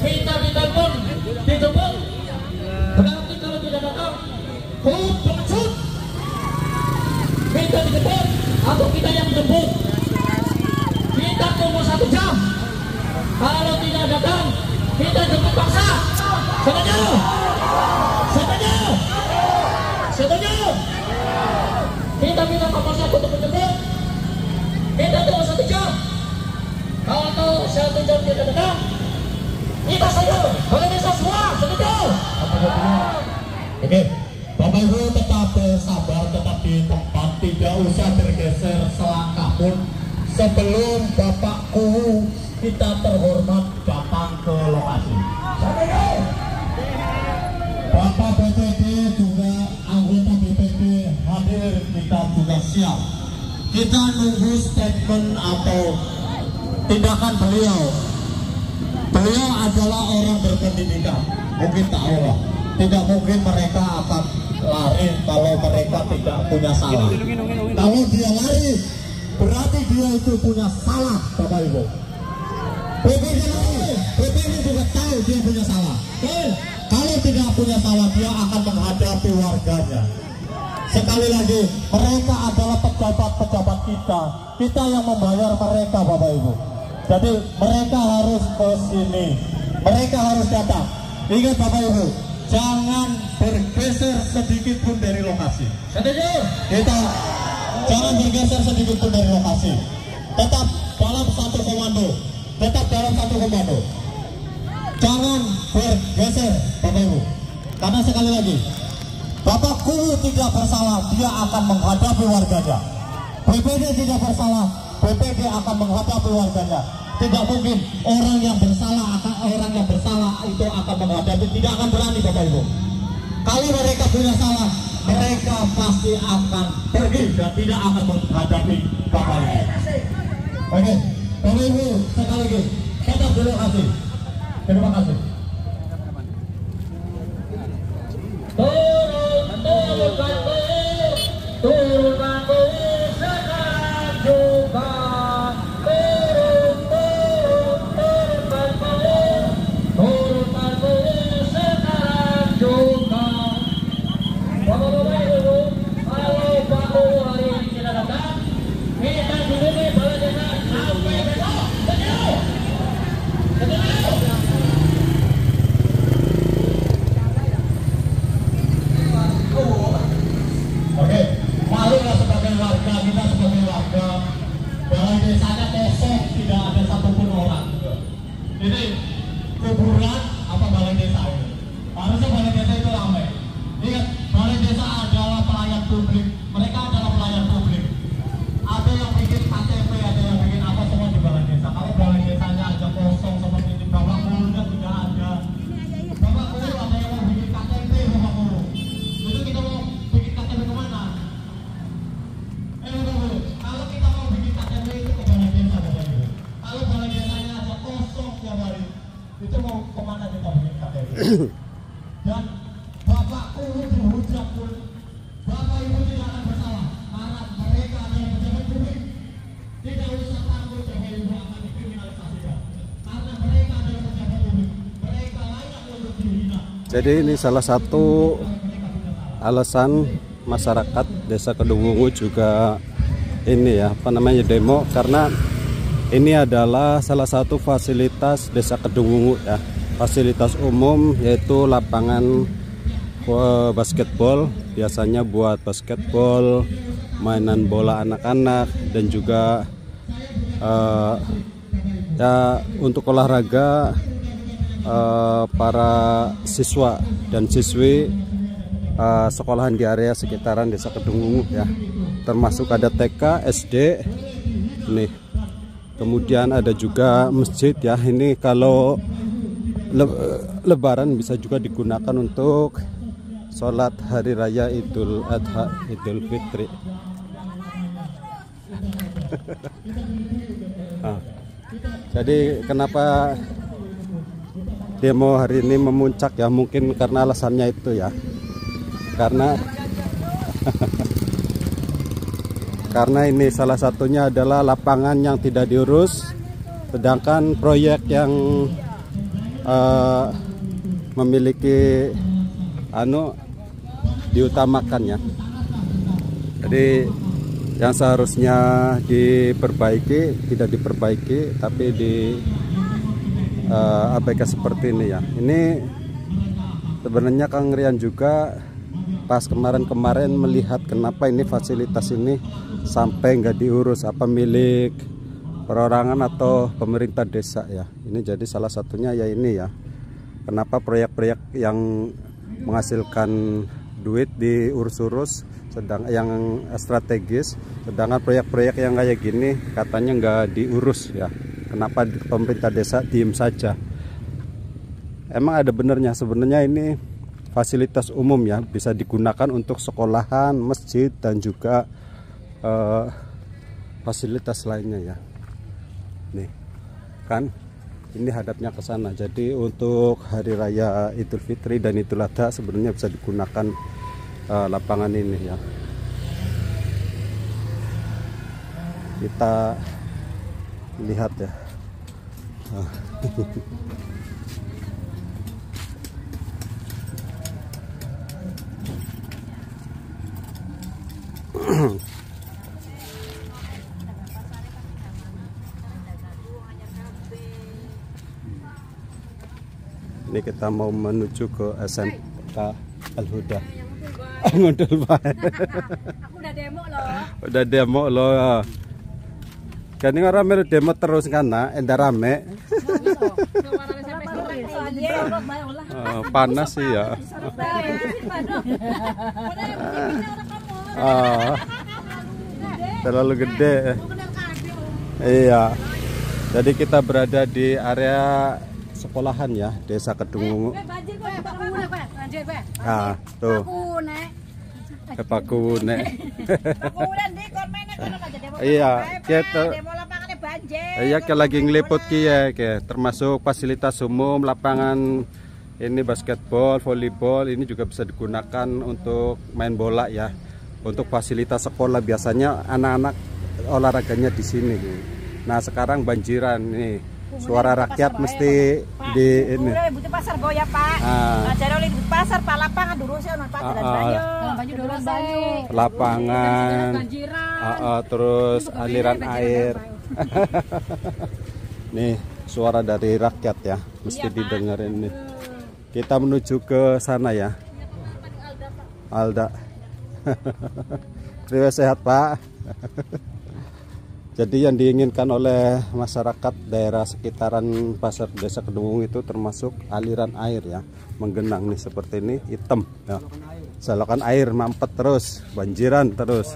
minta ditelepon, dijemput. Berarti kalau tidak datang, KUU pengecut. Minta dijemput, atau kita yang jemput. Kita tunggu 1 jam. Kalau tidak datang, kita jemput paksa. Setuju? Setuju? Setuju? Kita minta Kapolsek untuk menjemput. Kita tunggu 1 jam. Kalau 1 jam tidak datang, kita setuju. Boleh bisa semua, setuju? Oke, Bapak Ibu tetap sabar, tetap di tempat, tidak usah bergeser selangkah pun sebelum Bapak KUU kita terhormat datang ke lokasi. Bapak BPD juga siap. Kita nunggu statement atau tindakan beliau. Beliau adalah orang berpendidikan. Mungkin tahu lah, tidak mungkin mereka akan lari kalau mereka tidak punya salah. Kalau dia lari, berarti dia itu punya salah, Bapak Ibu. PPD juga tahu dia punya salah. Kalau tidak punya salah, dia akan menghadapi warganya. Sekali lagi, mereka adalah pejabat-pejabat kita. Kita yang membayar mereka, Bapak Ibu. Jadi mereka harus ke sini. Mereka harus datang. Ingat Bapak Ibu, jangan bergeser sedikit pun dari lokasi. Kita jangan bergeser sedikit pun dari lokasi. Tetap dalam satu komando. Tetap dalam satu komando. Jangan bergeser, Bapak Ibu. Karena sekali lagi, Bapak Kuwu tidak bersalah, dia akan menghadapi warganya. BPD tidak bersalah, BPD akan menghadapi warganya. Tidak mungkin orang yang bersalah itu akan menghadapi, tidak akan berani, Bapak Ibu. Kalau mereka punya salah, mereka pasti akan pergi dan tidak akan menghadapi Bapak Ibu. Oke, Bapak Ibu, sekali lagi tetap terima kasih. Terima kasih. Turunkan sekarang juga. Ini kuburan apa balai desa ini? Harusnya balai desa itu ramai. Ingat, balai desa adalah pelayan publik. Mereka adalah pelayan publik. Ada yang bikin KTP, ada yang bikin apa semua di balai desa. Kalau balai desanya aja kosong seperti ini, Bapak Kurunya tidak ada. Bapak Kuru ada yang mau bikin KTP, Bapak Kuru. Itu kita mau bikin KTP kemana? Bapak Kuru, kalau kita mau bikin KTP itu ke balai desa, Bapak Ibu. Kalau balai desanya aja kosong tiap hari, itu mau kemana kita bikin KTP? Dan Bapak Kuwu dihujat pun, Bapak Ibu tidak akan bersalah karena mereka adalah pejabat publik. Tidak usah takut Bapak Ibu akan dikriminalisasikan karena mereka adalah pejabat publik. Mereka layak untuk dihina. Jadi ini salah satu alasan masyarakat Desa Kedungwungu juga ini ya, apa namanya, demo, karena ini adalah salah satu fasilitas Desa Kedungwungu ya, fasilitas umum, yaitu lapangan basketbol, biasanya buat basketbol, mainan bola anak-anak, dan juga ya untuk olahraga para siswa dan siswi sekolahan di area sekitaran Desa Kedungwungu ya, termasuk ada TK, SD nih. Kemudian ada juga masjid ya. Ini kalau Lebaran bisa juga digunakan untuk sholat hari raya Idul Adha, Idul Fitri. Jadi kenapa demo hari ini memuncak ya? Mungkin karena alasannya itu ya. Karena ini salah satunya adalah lapangan yang tidak diurus, sedangkan proyek yang memiliki diutamakan ya. Jadi yang seharusnya diperbaiki tidak diperbaiki, tapi abaikan seperti ini ya. Ini sebenarnya Kang Rian juga pas kemarin melihat kenapa ini fasilitas ini sampai nggak diurus, apa milik perorangan atau pemerintah desa ya. Ini jadi salah satunya ya ini ya, kenapa proyek-proyek yang menghasilkan duit diurus-urus, sedang yang strategis, sedangkan proyek-proyek yang kayak gini katanya nggak diurus ya. Kenapa pemerintah desa diem saja? Emang ada benernya, sebenarnya ini fasilitas umum ya, bisa digunakan untuk sekolahan, masjid, dan juga fasilitas lainnya ya. Nih kan, ini hadapnya ke sana. Jadi untuk hari raya Idul Fitri dan Idul Adha sebenarnya bisa digunakan lapangan ini ya. Kita lihat ya. Ini kita mau menuju ke SMK Al-Huda. Ngundul Pak. Aku udah demo loh. Udah demo loh. Kan ini orang melu demo terus karena enda rame. Panas sih ya. Terlalu gede. Iya. Jadi kita berada di area sekolahan ya, Desa Kedungungu. Ah, tuh. Paku nek. Iya, kita. Iya, kita lagi ngeliput ya, termasuk fasilitas umum, lapangan ini basketball, volleyball, ini juga bisa digunakan untuk main bola ya. Untuk fasilitas sekolah biasanya anak-anak olahraganya di sini. Nah, sekarang banjiran nih. Suara rakyat mesti di ini. Butuh pasar goya Pak. Jadi oleh pasar Pak lapangan dulu sih non Pak lapangan. Terus aliran air. Nih suara dari rakyat ya, mesti didengerin nih. Kita menuju ke sana ya. Alda. Terima sehat Pak. Jadi yang diinginkan oleh masyarakat daerah sekitaran Pasar Desa Kedungungu itu termasuk aliran air ya, menggenang nih seperti ini, hitam ya. Selokan air mampet terus, banjiran terus.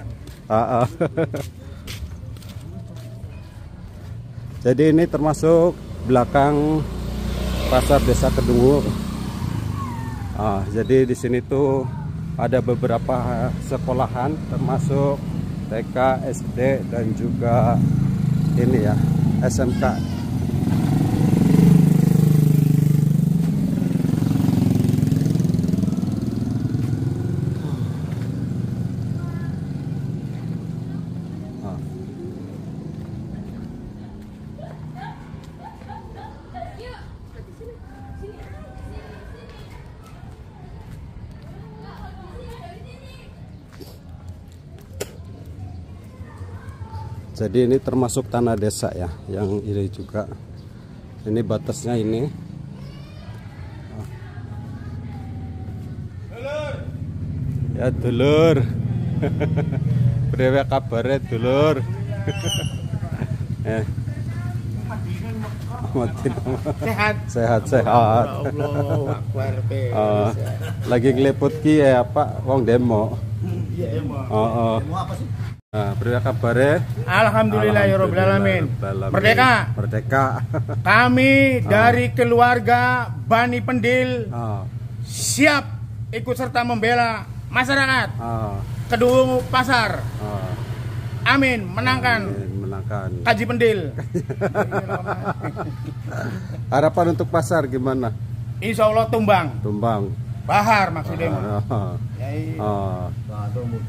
Jadi ini termasuk belakang Pasar Desa Kedungungu. Jadi di sini tuh ada beberapa sekolahan termasuk TK, SD dan juga ini ya, SMK. Jadi ini termasuk tanah desa ya, yang ini juga. Ini batasnya ini. Ya dulur. Priwe kabare dulur. Sehat. Lagi ngeliput ki ya Pak, wong demo. Demo apa sih? Beri kabare. Alhamdulillahirabbil alamin. Merdeka. Kami dari keluarga Bani Pendil siap ikut serta membela masyarakat Kedungungu Pasar. Amin, menangkan Kaji Pendil. Harapan untuk pasar gimana? Insya Allah tumbang. Bahar maksudnya.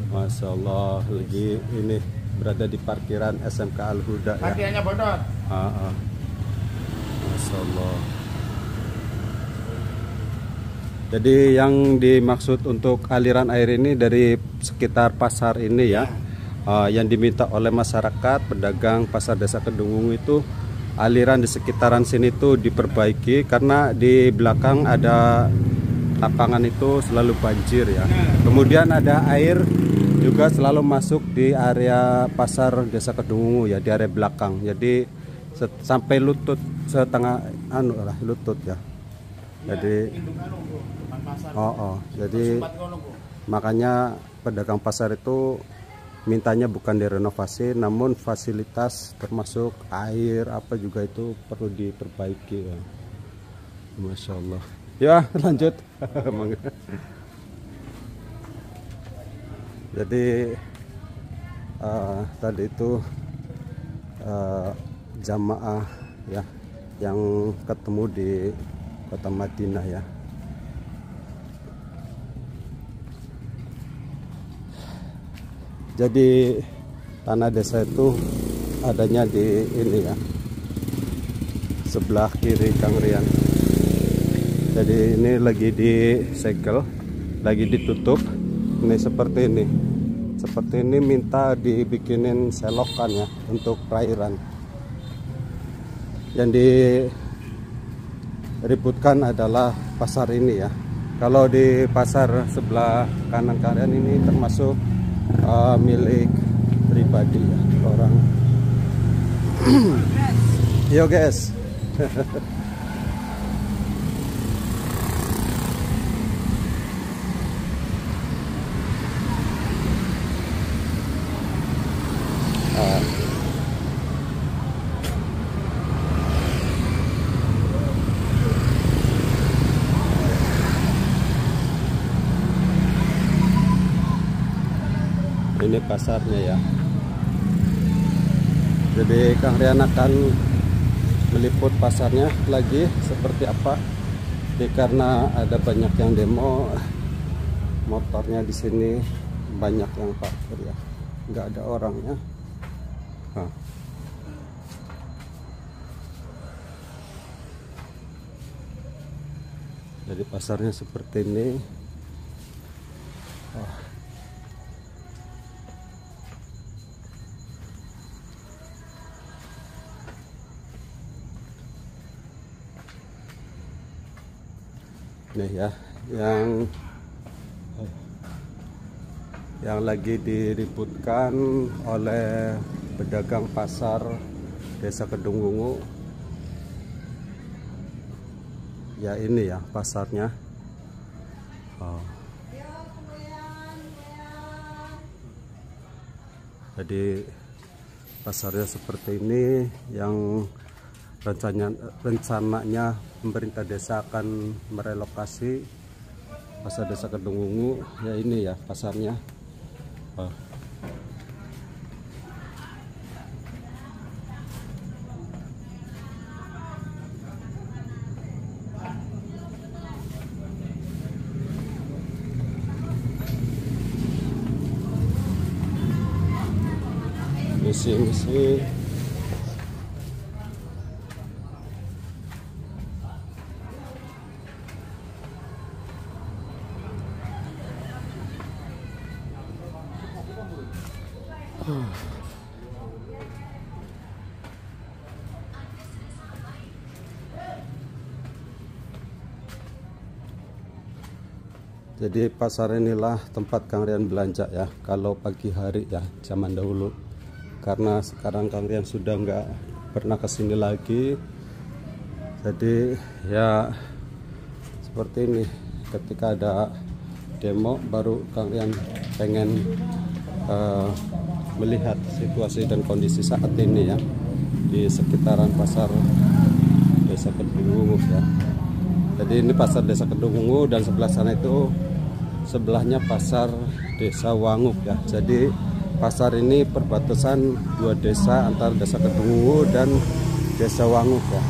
Masya Allah, lagi ini berada di parkiran SMK Al-Huda ya. Parkirannya bodot. Masya Allah. Jadi yang dimaksud untuk aliran air ini dari sekitar pasar ini ya, yang diminta oleh masyarakat pedagang Pasar Desa Kedungungu itu aliran di sekitaran sini tuh diperbaiki karena di belakang ada lapangan itu selalu banjir ya. Kemudian ada air juga selalu masuk di area Pasar Desa Kedungungu ya, di area belakang. Jadi sampai lutut, setengah lutut ya. Jadi jadi makanya pedagang pasar itu mintanya bukan direnovasi, namun fasilitas termasuk air apa juga itu perlu diperbaiki ya. Masya Allah. Ya lanjut. Jadi tadi itu jamaah ya yang ketemu di kota Madinah ya. Jadi tanah desa itu adanya di ini ya, sebelah kiri Kang Rian. Jadi ini lagi disegel, lagi ditutup. Ini seperti ini. Seperti ini minta dibikinin selokan ya untuk perairan. Yang diributkan adalah pasar ini ya. Kalau di pasar sebelah kanan kalian ini termasuk milik pribadi ya, orang. Yo guys. Ini pasarnya ya. Jadi Kang Rian akan meliput pasarnya lagi seperti apa. Jadi karena ada banyak yang demo, motornya di sini banyak yang parkir ya, nggak ada orangnya. Jadi pasarnya seperti ini. Nih ya, yang lagi diributkan oleh pedagang pasar Desa Kedungwungu. Ya ini ya pasarnya. Jadi pasarnya seperti ini, yang rencananya pemerintah desa akan merelokasi pasar Desa Kedungwungu. Ya ini ya pasarnya. Misi. Jadi pasar inilah tempat Kang Rian belanja ya, kalau pagi hari ya, zaman dahulu. Karena sekarang Kang Rian sudah nggak pernah kesini lagi. Jadi ya seperti ini, ketika ada demo baru Kang Rian pengen melihat situasi dan kondisi saat ini ya di sekitaran pasar Desa Kedungwungu ya. Jadi ini pasar Desa Kedungwungu dan sebelah sana itu sebelahnya pasar Desa Wanguk ya. Jadi pasar ini perbatasan dua desa, antara Desa Kedungwungu dan Desa Wanguk ya.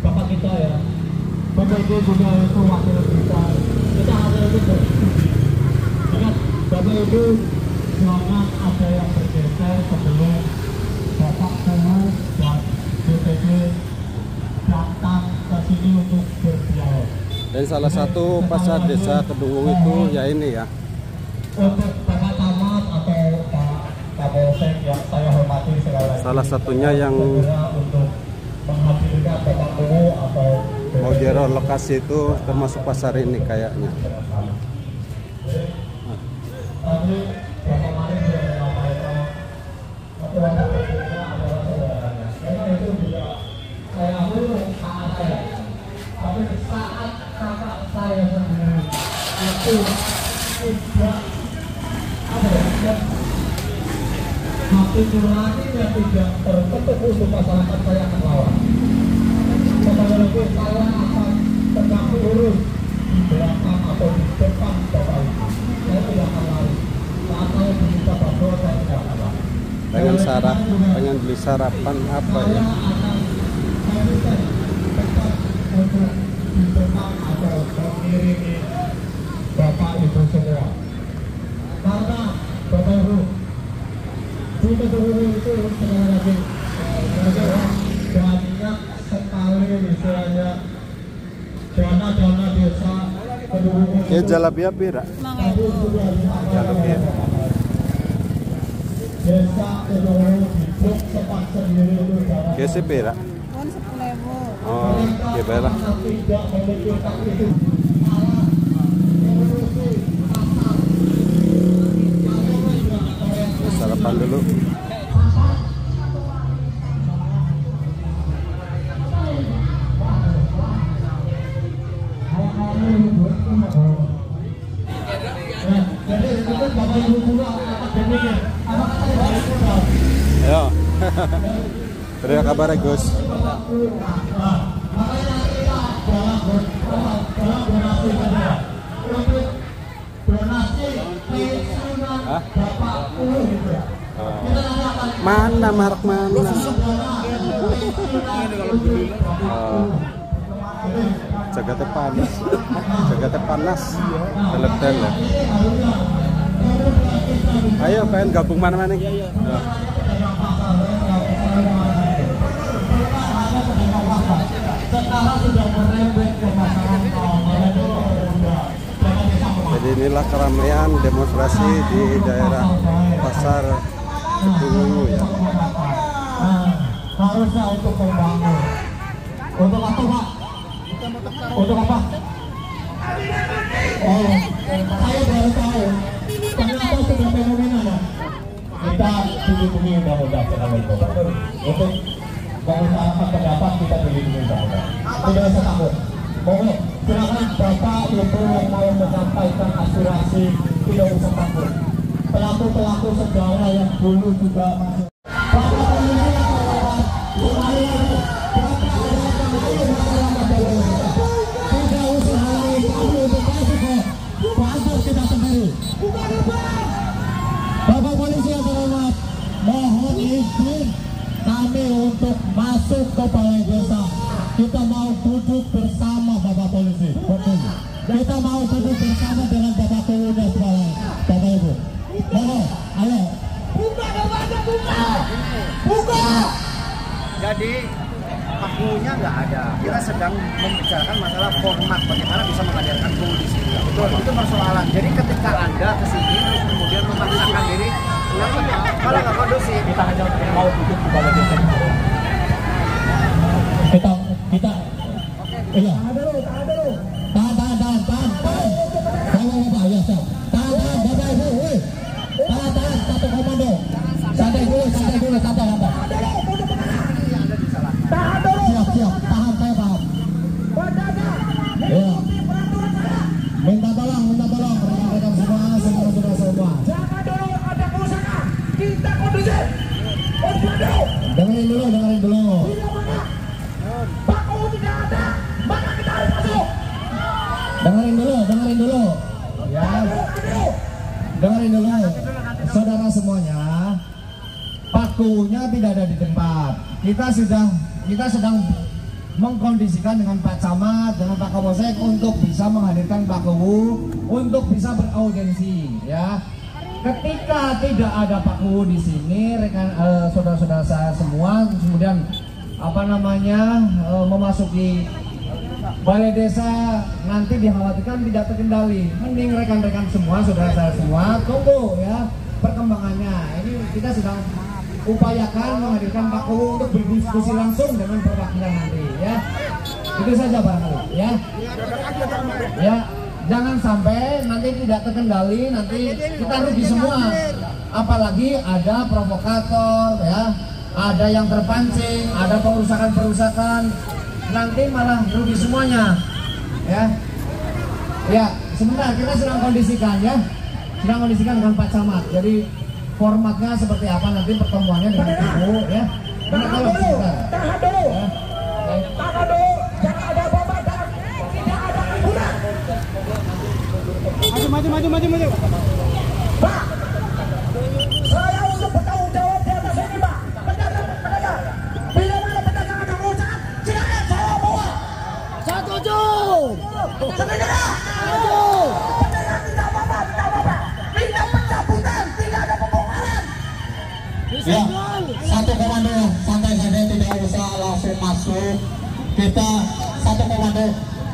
Bapak kita ya, Bapak Ibu juga itu wakil kita ada itu berdiskusi. Ingat Bapak Ibu, jangan ada yang bergeser sebelum Bapak Guru dan BPD datang ke sini untuk berdialog. Dan salah satu pasar Desa Kedungwungu itu ya ini ya. Untuk Bapak Camat atau Pak Kapolsek yang saya hormati sekali lagi. Salah satunya yang untuk menghadirkan Bapak Guru atau mau direlokasi itu termasuk pasar ini kayaknya. Tadi Bapak Mari sudah menyampaikan aturan berikutnya adalah saudaranya. Karena itu juga saya urus kakak saya. Tapi saat kakak saya sendiri itu tidak hati nuraninya tidak terbentuk untuk masyarakat, saya akan lawan. Kepada itu saya akan tegak lurus di belakang atau di depan Bapak Ibu. Saya tidak akan lari. sarapan apa ya? Bapak Ibu semua, karena Bapak Ibu kita dulu itu sekali lagi banyak sekali istilahnya dana desa pendukung. Ya jalabia pira? Jalabia. Desa pendukung hidup cepat sendiri itu cara. Kese pira? Oh, ya baiklah. Tidak memikirkan itu. Sarapan dulu. Ayo. Beri kabar Gus. Hah? Mana Mark mana? Jagatnya panas. Jagatnya panas. Telep-telep. Ayo pengen gabung mana-mana nih? Jadi inilah keramaian demonstrasi di daerah Pasar Cibungu ya. Harusnya untuk membangun. Untuk apa Pak? Untuk apa? Oh, saya baru tahu. Kenapa sudah fenomena Pak? Kita dilindungi undang-undang untuk mengutarakan pendapat kita dilindungi undang-undang. Tidak usah takut. Mohon, silakan Bapak Ibu yang mau menyampaikan aspirasi tidak usah takut. Pelaku-pelaku segala yang dulu juga masuk. Bapak polisi yang melawat, tidak usah lagi kami untuk masuk ke pasar kita sendiri. Bapak polisi yang terhormat, mohon izin kami untuk masuk ke balai desa. Kita mau duduk bersama Bapak polisi. Kita mau duduk bersama dengan Bapak Polda sekarang, Bapak Ibu. Mohon, ayo. Buka doanya, buka. Jadi pakunya nggak ada. Kita sedang membicarakan masalah format bagaimana bisa menghadirkan paku di sini. Betul, itu persoalan. Jadi ketika Anda kesini terus kemudian memaksakan diri, kalau nggak kondusif, Kita hanya mau duduk di balai desa. Kita iya. Tahan dulu. Tahan. Bapak, ya, tahan, Bapak Ibu, woi. Tahan, satu komando. Santai dulu, Bapak. Tahan dulu. Siap, tahan, saya paham. Ya. Minta tolong, rekan-rekan semua. Jangan dulu ada kerusakan. Kita kondusif. Dengerin dulu. Paku tidak ada, maka kita harus masuk. Dengerin dulu. Ya. Dengerin dulu. Saudara semuanya, pakunya tidak ada di tempat. Kita sedang mengkondisikan dengan Pak Camat, dengan Pak Kapolsek untuk bisa menghadirkan Pak Kuwu untuk bisa beraudiensi, ya. Ketika tidak ada Pak Kuwu di sini, rekan saudara-saudara saya semua, kemudian memasuki balai desa nanti dikhawatirkan tidak terkendali. Mending rekan-rekan semua, saudara saya semua, tunggu ya perkembangannya. Ini kita sedang upayakan menghadirkan Pak Kuwu untuk berdiskusi langsung dengan perwakilan nanti ya. Itu saja barangkali ya. Ya, jangan sampai nanti tidak terkendali, nanti kita rugi semua. Apalagi ada provokator ya. Ada yang terpancing, ada perusakan, nanti malah rugi semuanya, ya. Ya, sebentar kita sedang kondisikan dengan Pak Camat. Jadi formatnya seperti apa nanti pertemuannya dengan Ibu, ya. Tahan dulu, jangan ada bapak dan tidak ada hiburan. Maju. Pak, saya untuk bertanggung jawab di atas ini, Pak. Setuju. Setuju. Benar tidak apa-apa, tidak apa-apa. Minta pencabutan, tidak ada pembongkaran. Ya, satu komando, santai saja, tidak usah langsung masuk. Kita satu komando,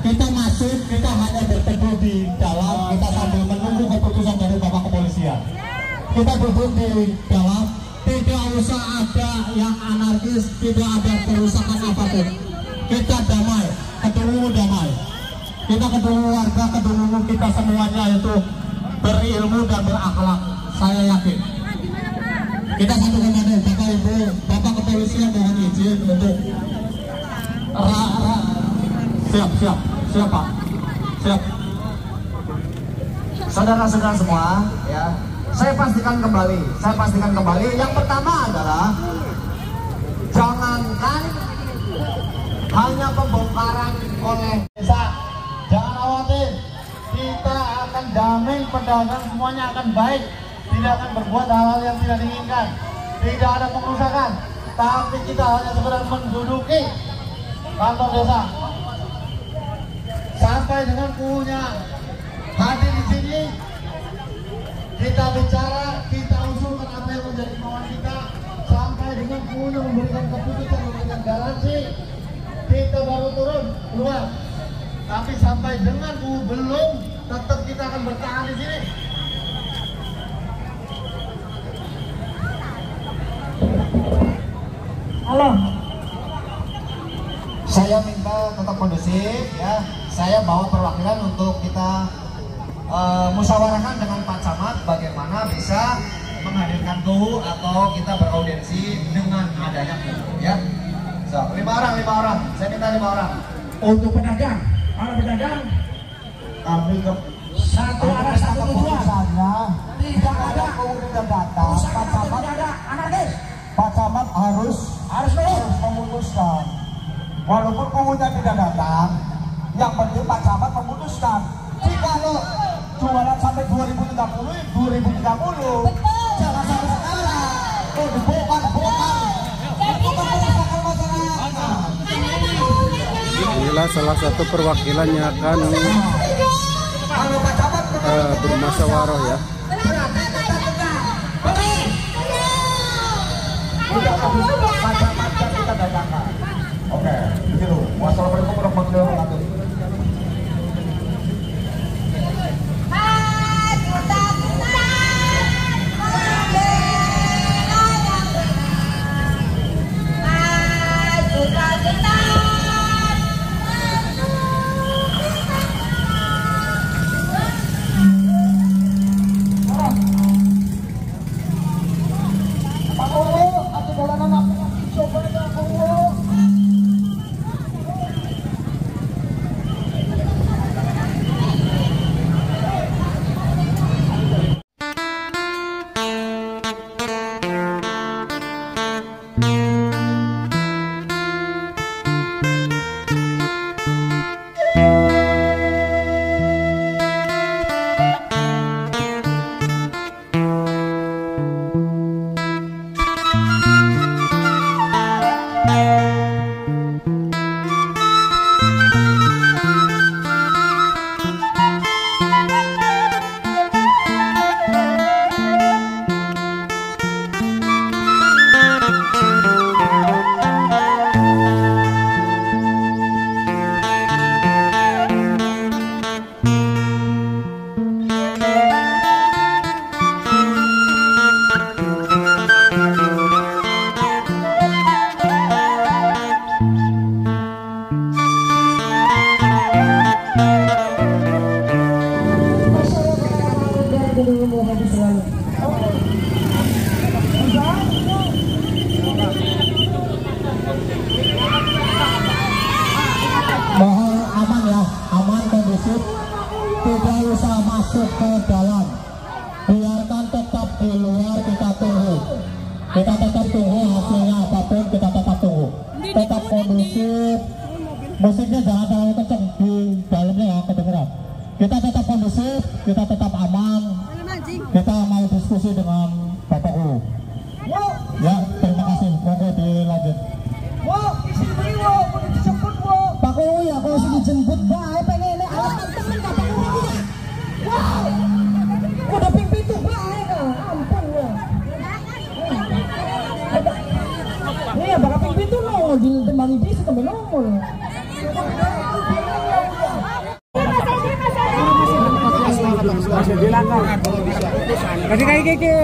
kita masuk, kita hanya berteduh di dalam, kita sambil menunggu keputusan dari Bapak Kepolisian. Kita duduk di dalam, tidak usah ada yang anarkis, tidak ada kerusakan apapun. Kita damai, ketemu damai. Kita ketemu warga, ketemu kita semuanya itu berilmu dan berakhlak. Saya yakin. Kita satu komando, Bapak Ibu, Bapak Kepolisian mohon izin untuk siap Pak, siap. Saudara-saudara semua, ya, saya pastikan kembali. Yang pertama adalah jangankan hanya pembongkaran oleh desa, jangan khawatir, kita akan jamin pedagang semuanya akan baik, tidak akan berbuat hal-hal yang tidak diinginkan, tidak ada pengerusakan, tapi kita hanya sekedar menduduki kantor desa. Sampai dengan punya hadir di sini, kita bicara, kita usulkan apa yang menjadi kemauan kita, sampai dengan punya memberikan keputusan, memberikan garansi, kita baru turun keluar. Tapi sampai dengan belum, tetap kita akan bertahan di sini. Halo. Saya minta tetap kondusif, ya. Saya bawa perwakilan untuk kita musyawarahkan dengan Pak Camat bagaimana bisa menghadirkan KUHU atau kita beraudiensi dengan adanya KUHU, ya. So, 5 orang. Saya minta 5 orang. Untuk pedagang, para pedagang, Kami ke satu arah satu tujuan. Tidak ada kemudian data. Pak Camat tidak ada anarkis. Pak Camat harus memutuskan. Walaupun KUHU-nya tidak datang, yang penting Pak Camat memutuskan. Jika lo jualan sampai 2030, jangan sampai sekarang. Oh, dibongkar. Inilah salah satu perwakilan yang akan bermusyawarah ya. Oke, begitu. Wassalamualaikum warahmatullahi wabarakatuh. Mohon aman ya, aman kondusif, tidak usah masuk ke dalam, biarkan tetap di luar, kita tunggu hasilnya apapun, kita tetap tunggu, tetap kondusif, musiknya jangan terlalu kenceng di dalamnya ya, kedengeran. Kita tetap kondusif, kita tetap aman, kita mau diskusi dengan Bapak KUHU. Ya, terima kasih, monggo dilanjut. Wo, isi beri wo, disebut wo. Pak KUHU ya, kalau sini Kasih kayak gitu.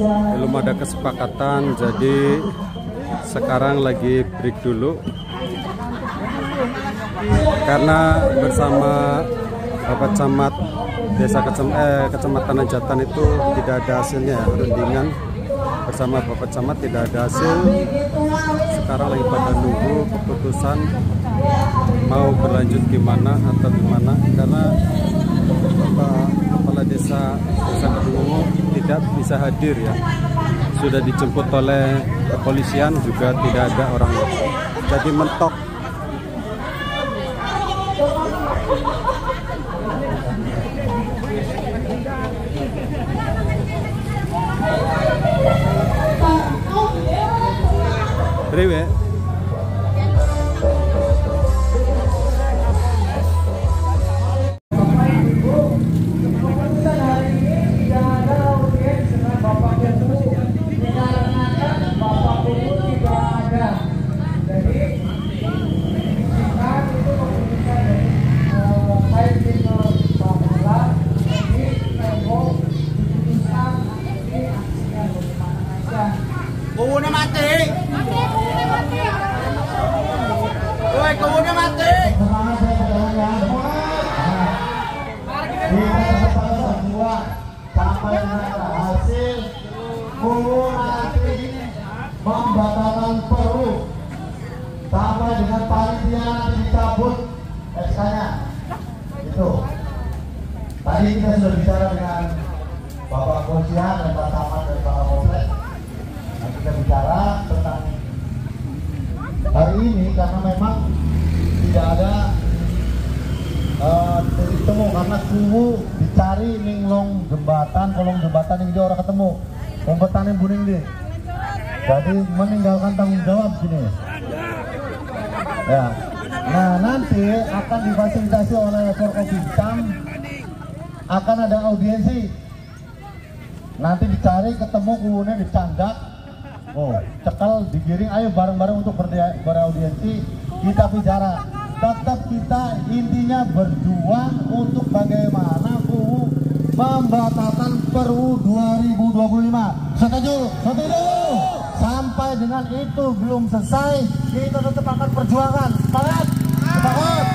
Belum ada kesepakatan, jadi sekarang lagi break dulu karena bersama Bapak Camat Kecamatan Najatan itu tidak ada hasilnya, rundingan bersama Bapak Camat tidak ada hasil. Sekarang lagi pada nunggu keputusan mau berlanjut gimana atau gimana, karena Bapak Kepala Desa Kedungunu tidak bisa hadir ya, sudah dijemput oleh kepolisian juga tidak ada orangnya, jadi mentok. Priwe. Kuwuna mati. Woi, kuwuna mati. Sampai hasil pembatalan Peru sampai dengan panitia dicabut SK-nya. Itu. Tadi kita sudah bicara dengan Bapak Kepolisian dan Pak Camat dan Pak Kapolsek. Nah, kita bicara tentang hari ini karena memang tidak ada titik temu karena kubu dicari ninglong jembatan, kolong jembatan yang dia orang ketemu kompetanin buning deh. Jadi meninggalkan tanggung jawab sini. Ya. Nah, nanti akan difasilitasi oleh Forkopimdam, akan ada audiensi. Nanti dicari ketemu kubunya dicanggat. Oh, cekal digiring, ayo bareng-bareng untuk beraudiensi, kita bicara. Tetap kita intinya berjuang untuk bagaimana kubu pembatalan Peru 2025. Setuju? Setuju? Sampai dengan itu belum selesai, kita tetap akan perjuangan. Semangat? Semangat?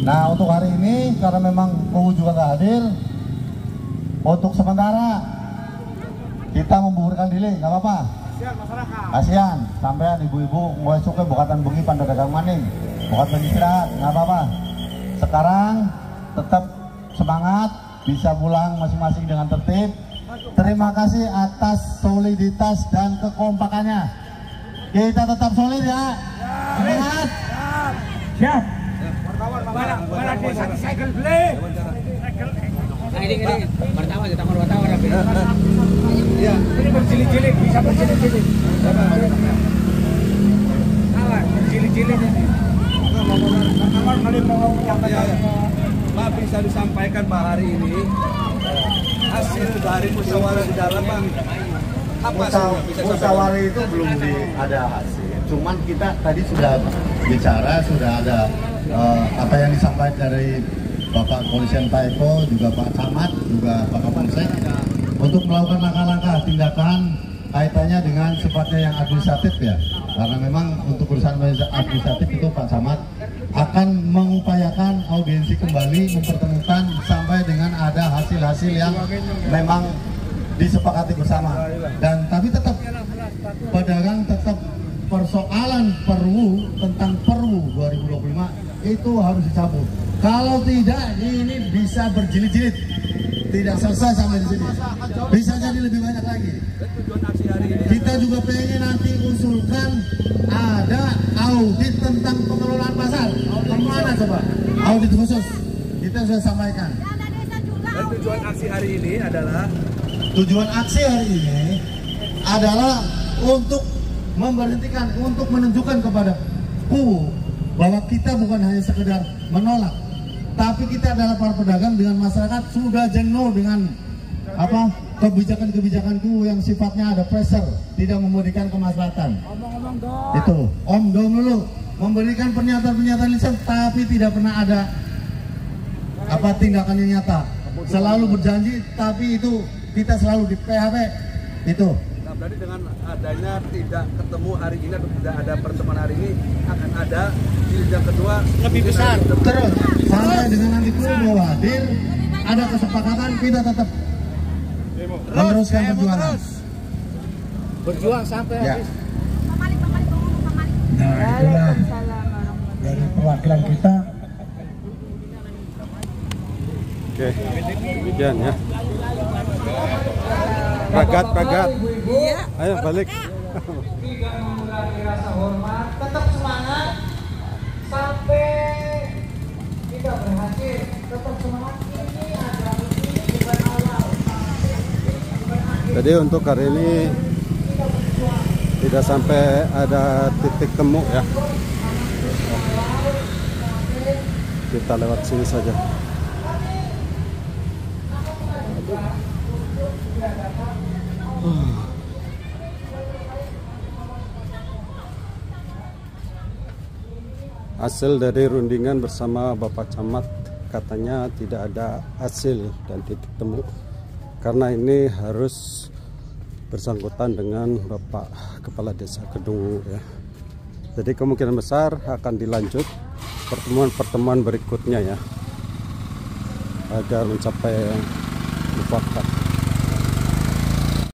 Nah, untuk hari ini karena memang kubu juga nggak hadir, untuk sementara kita membuburkan diri, nggak apa-apa. Kasihan, sampean ibu-ibu mulai suka bukatan bengi pada dagang maning, bukan istirahat, nggak apa-apa. Sekarang tetap semangat, bisa pulang masing-masing dengan tertib. Terima kasih atas soliditas dan kekompakannya. Kita tetap solid ya. Semangat. Siap. Mana desa cycle beli. Ini wartawan kita mau wartawan tapi. Iya, ini berjilid-jilid, bisa berjilid-jilid. Salah, berjilid-jilid ini. Kawan kali mau menyampaikan. Pak, bisa disampaikan Pak hari ini hasil dari musyawarah di dalam Pak. Musyawarah itu belum ada hasil. Cuman kita tadi sudah bicara, sudah ada apa yang disampaikan dari Bapak Kepolisian Pak Eko, juga Pak Camat, juga Pak Kapolsek untuk melakukan langkah-langkah tindakan kaitannya dengan sifatnya yang administratif ya. Karena memang untuk urusan administratif itu Pak Camat akan mengupayakan audiensi kembali, mempertemukan sampai dengan ada hasil-hasil yang memang disepakati bersama. Dan tapi tetap pedagang tetap persoalan Peru tentang Peru 2025 itu harus dicabut. Kalau tidak ini bisa berjilid-jilid, tidak selesai sampai di sini. Bisa jadi lebih banyak lagi. Kita juga pengen nanti usulkan ada audit tentang pengelolaan pasar. Kemana coba? Audit khusus. Kita sudah sampaikan. Dan tujuan aksi hari ini adalah untuk memberhentikan, untuk menunjukkan kepada kubu bahwa kita bukan hanya sekedar menolak, Tapi kita adalah para pedagang dengan masyarakat sudah jenuh dengan kebijakan-kebijakanku yang sifatnya ada pressure, tidak memberikan kemaslahatan. Itu omong dulu, memberikan pernyataan-pernyataan lisan, tapi tidak pernah ada tindakan yang nyata. Selalu berjanji, tapi itu kita selalu di PHP. Itu. Nah, berarti dengan adanya tidak ketemu hari ini atau tidak ada pertemuan hari ini, akan ada jilid yang kedua lebih besar. Terus sampai dengan nanti mau hadir, ada kesepakatan kita tetap meneruskan perjuangan. Berjuang sampai habis. Nah, itulah dari perwakilan kita. Oke, demikian ya. Pragat. Ayo balik. Rasa hormat, tetap semangat sampai kita berhasil. Tetap semangat, ini adalah bukan awal. Jadi untuk hari ini tidak sampai ada titik temu ya. Kita lewat sini saja. Hasil dari rundingan bersama Bapak Camat katanya tidak ada hasil dan titik temu, karena ini harus bersangkutan dengan Bapak Kepala Desa Kedungu ya. Jadi kemungkinan besar akan dilanjut pertemuan-pertemuan berikutnya ya, agar mencapai mufakat.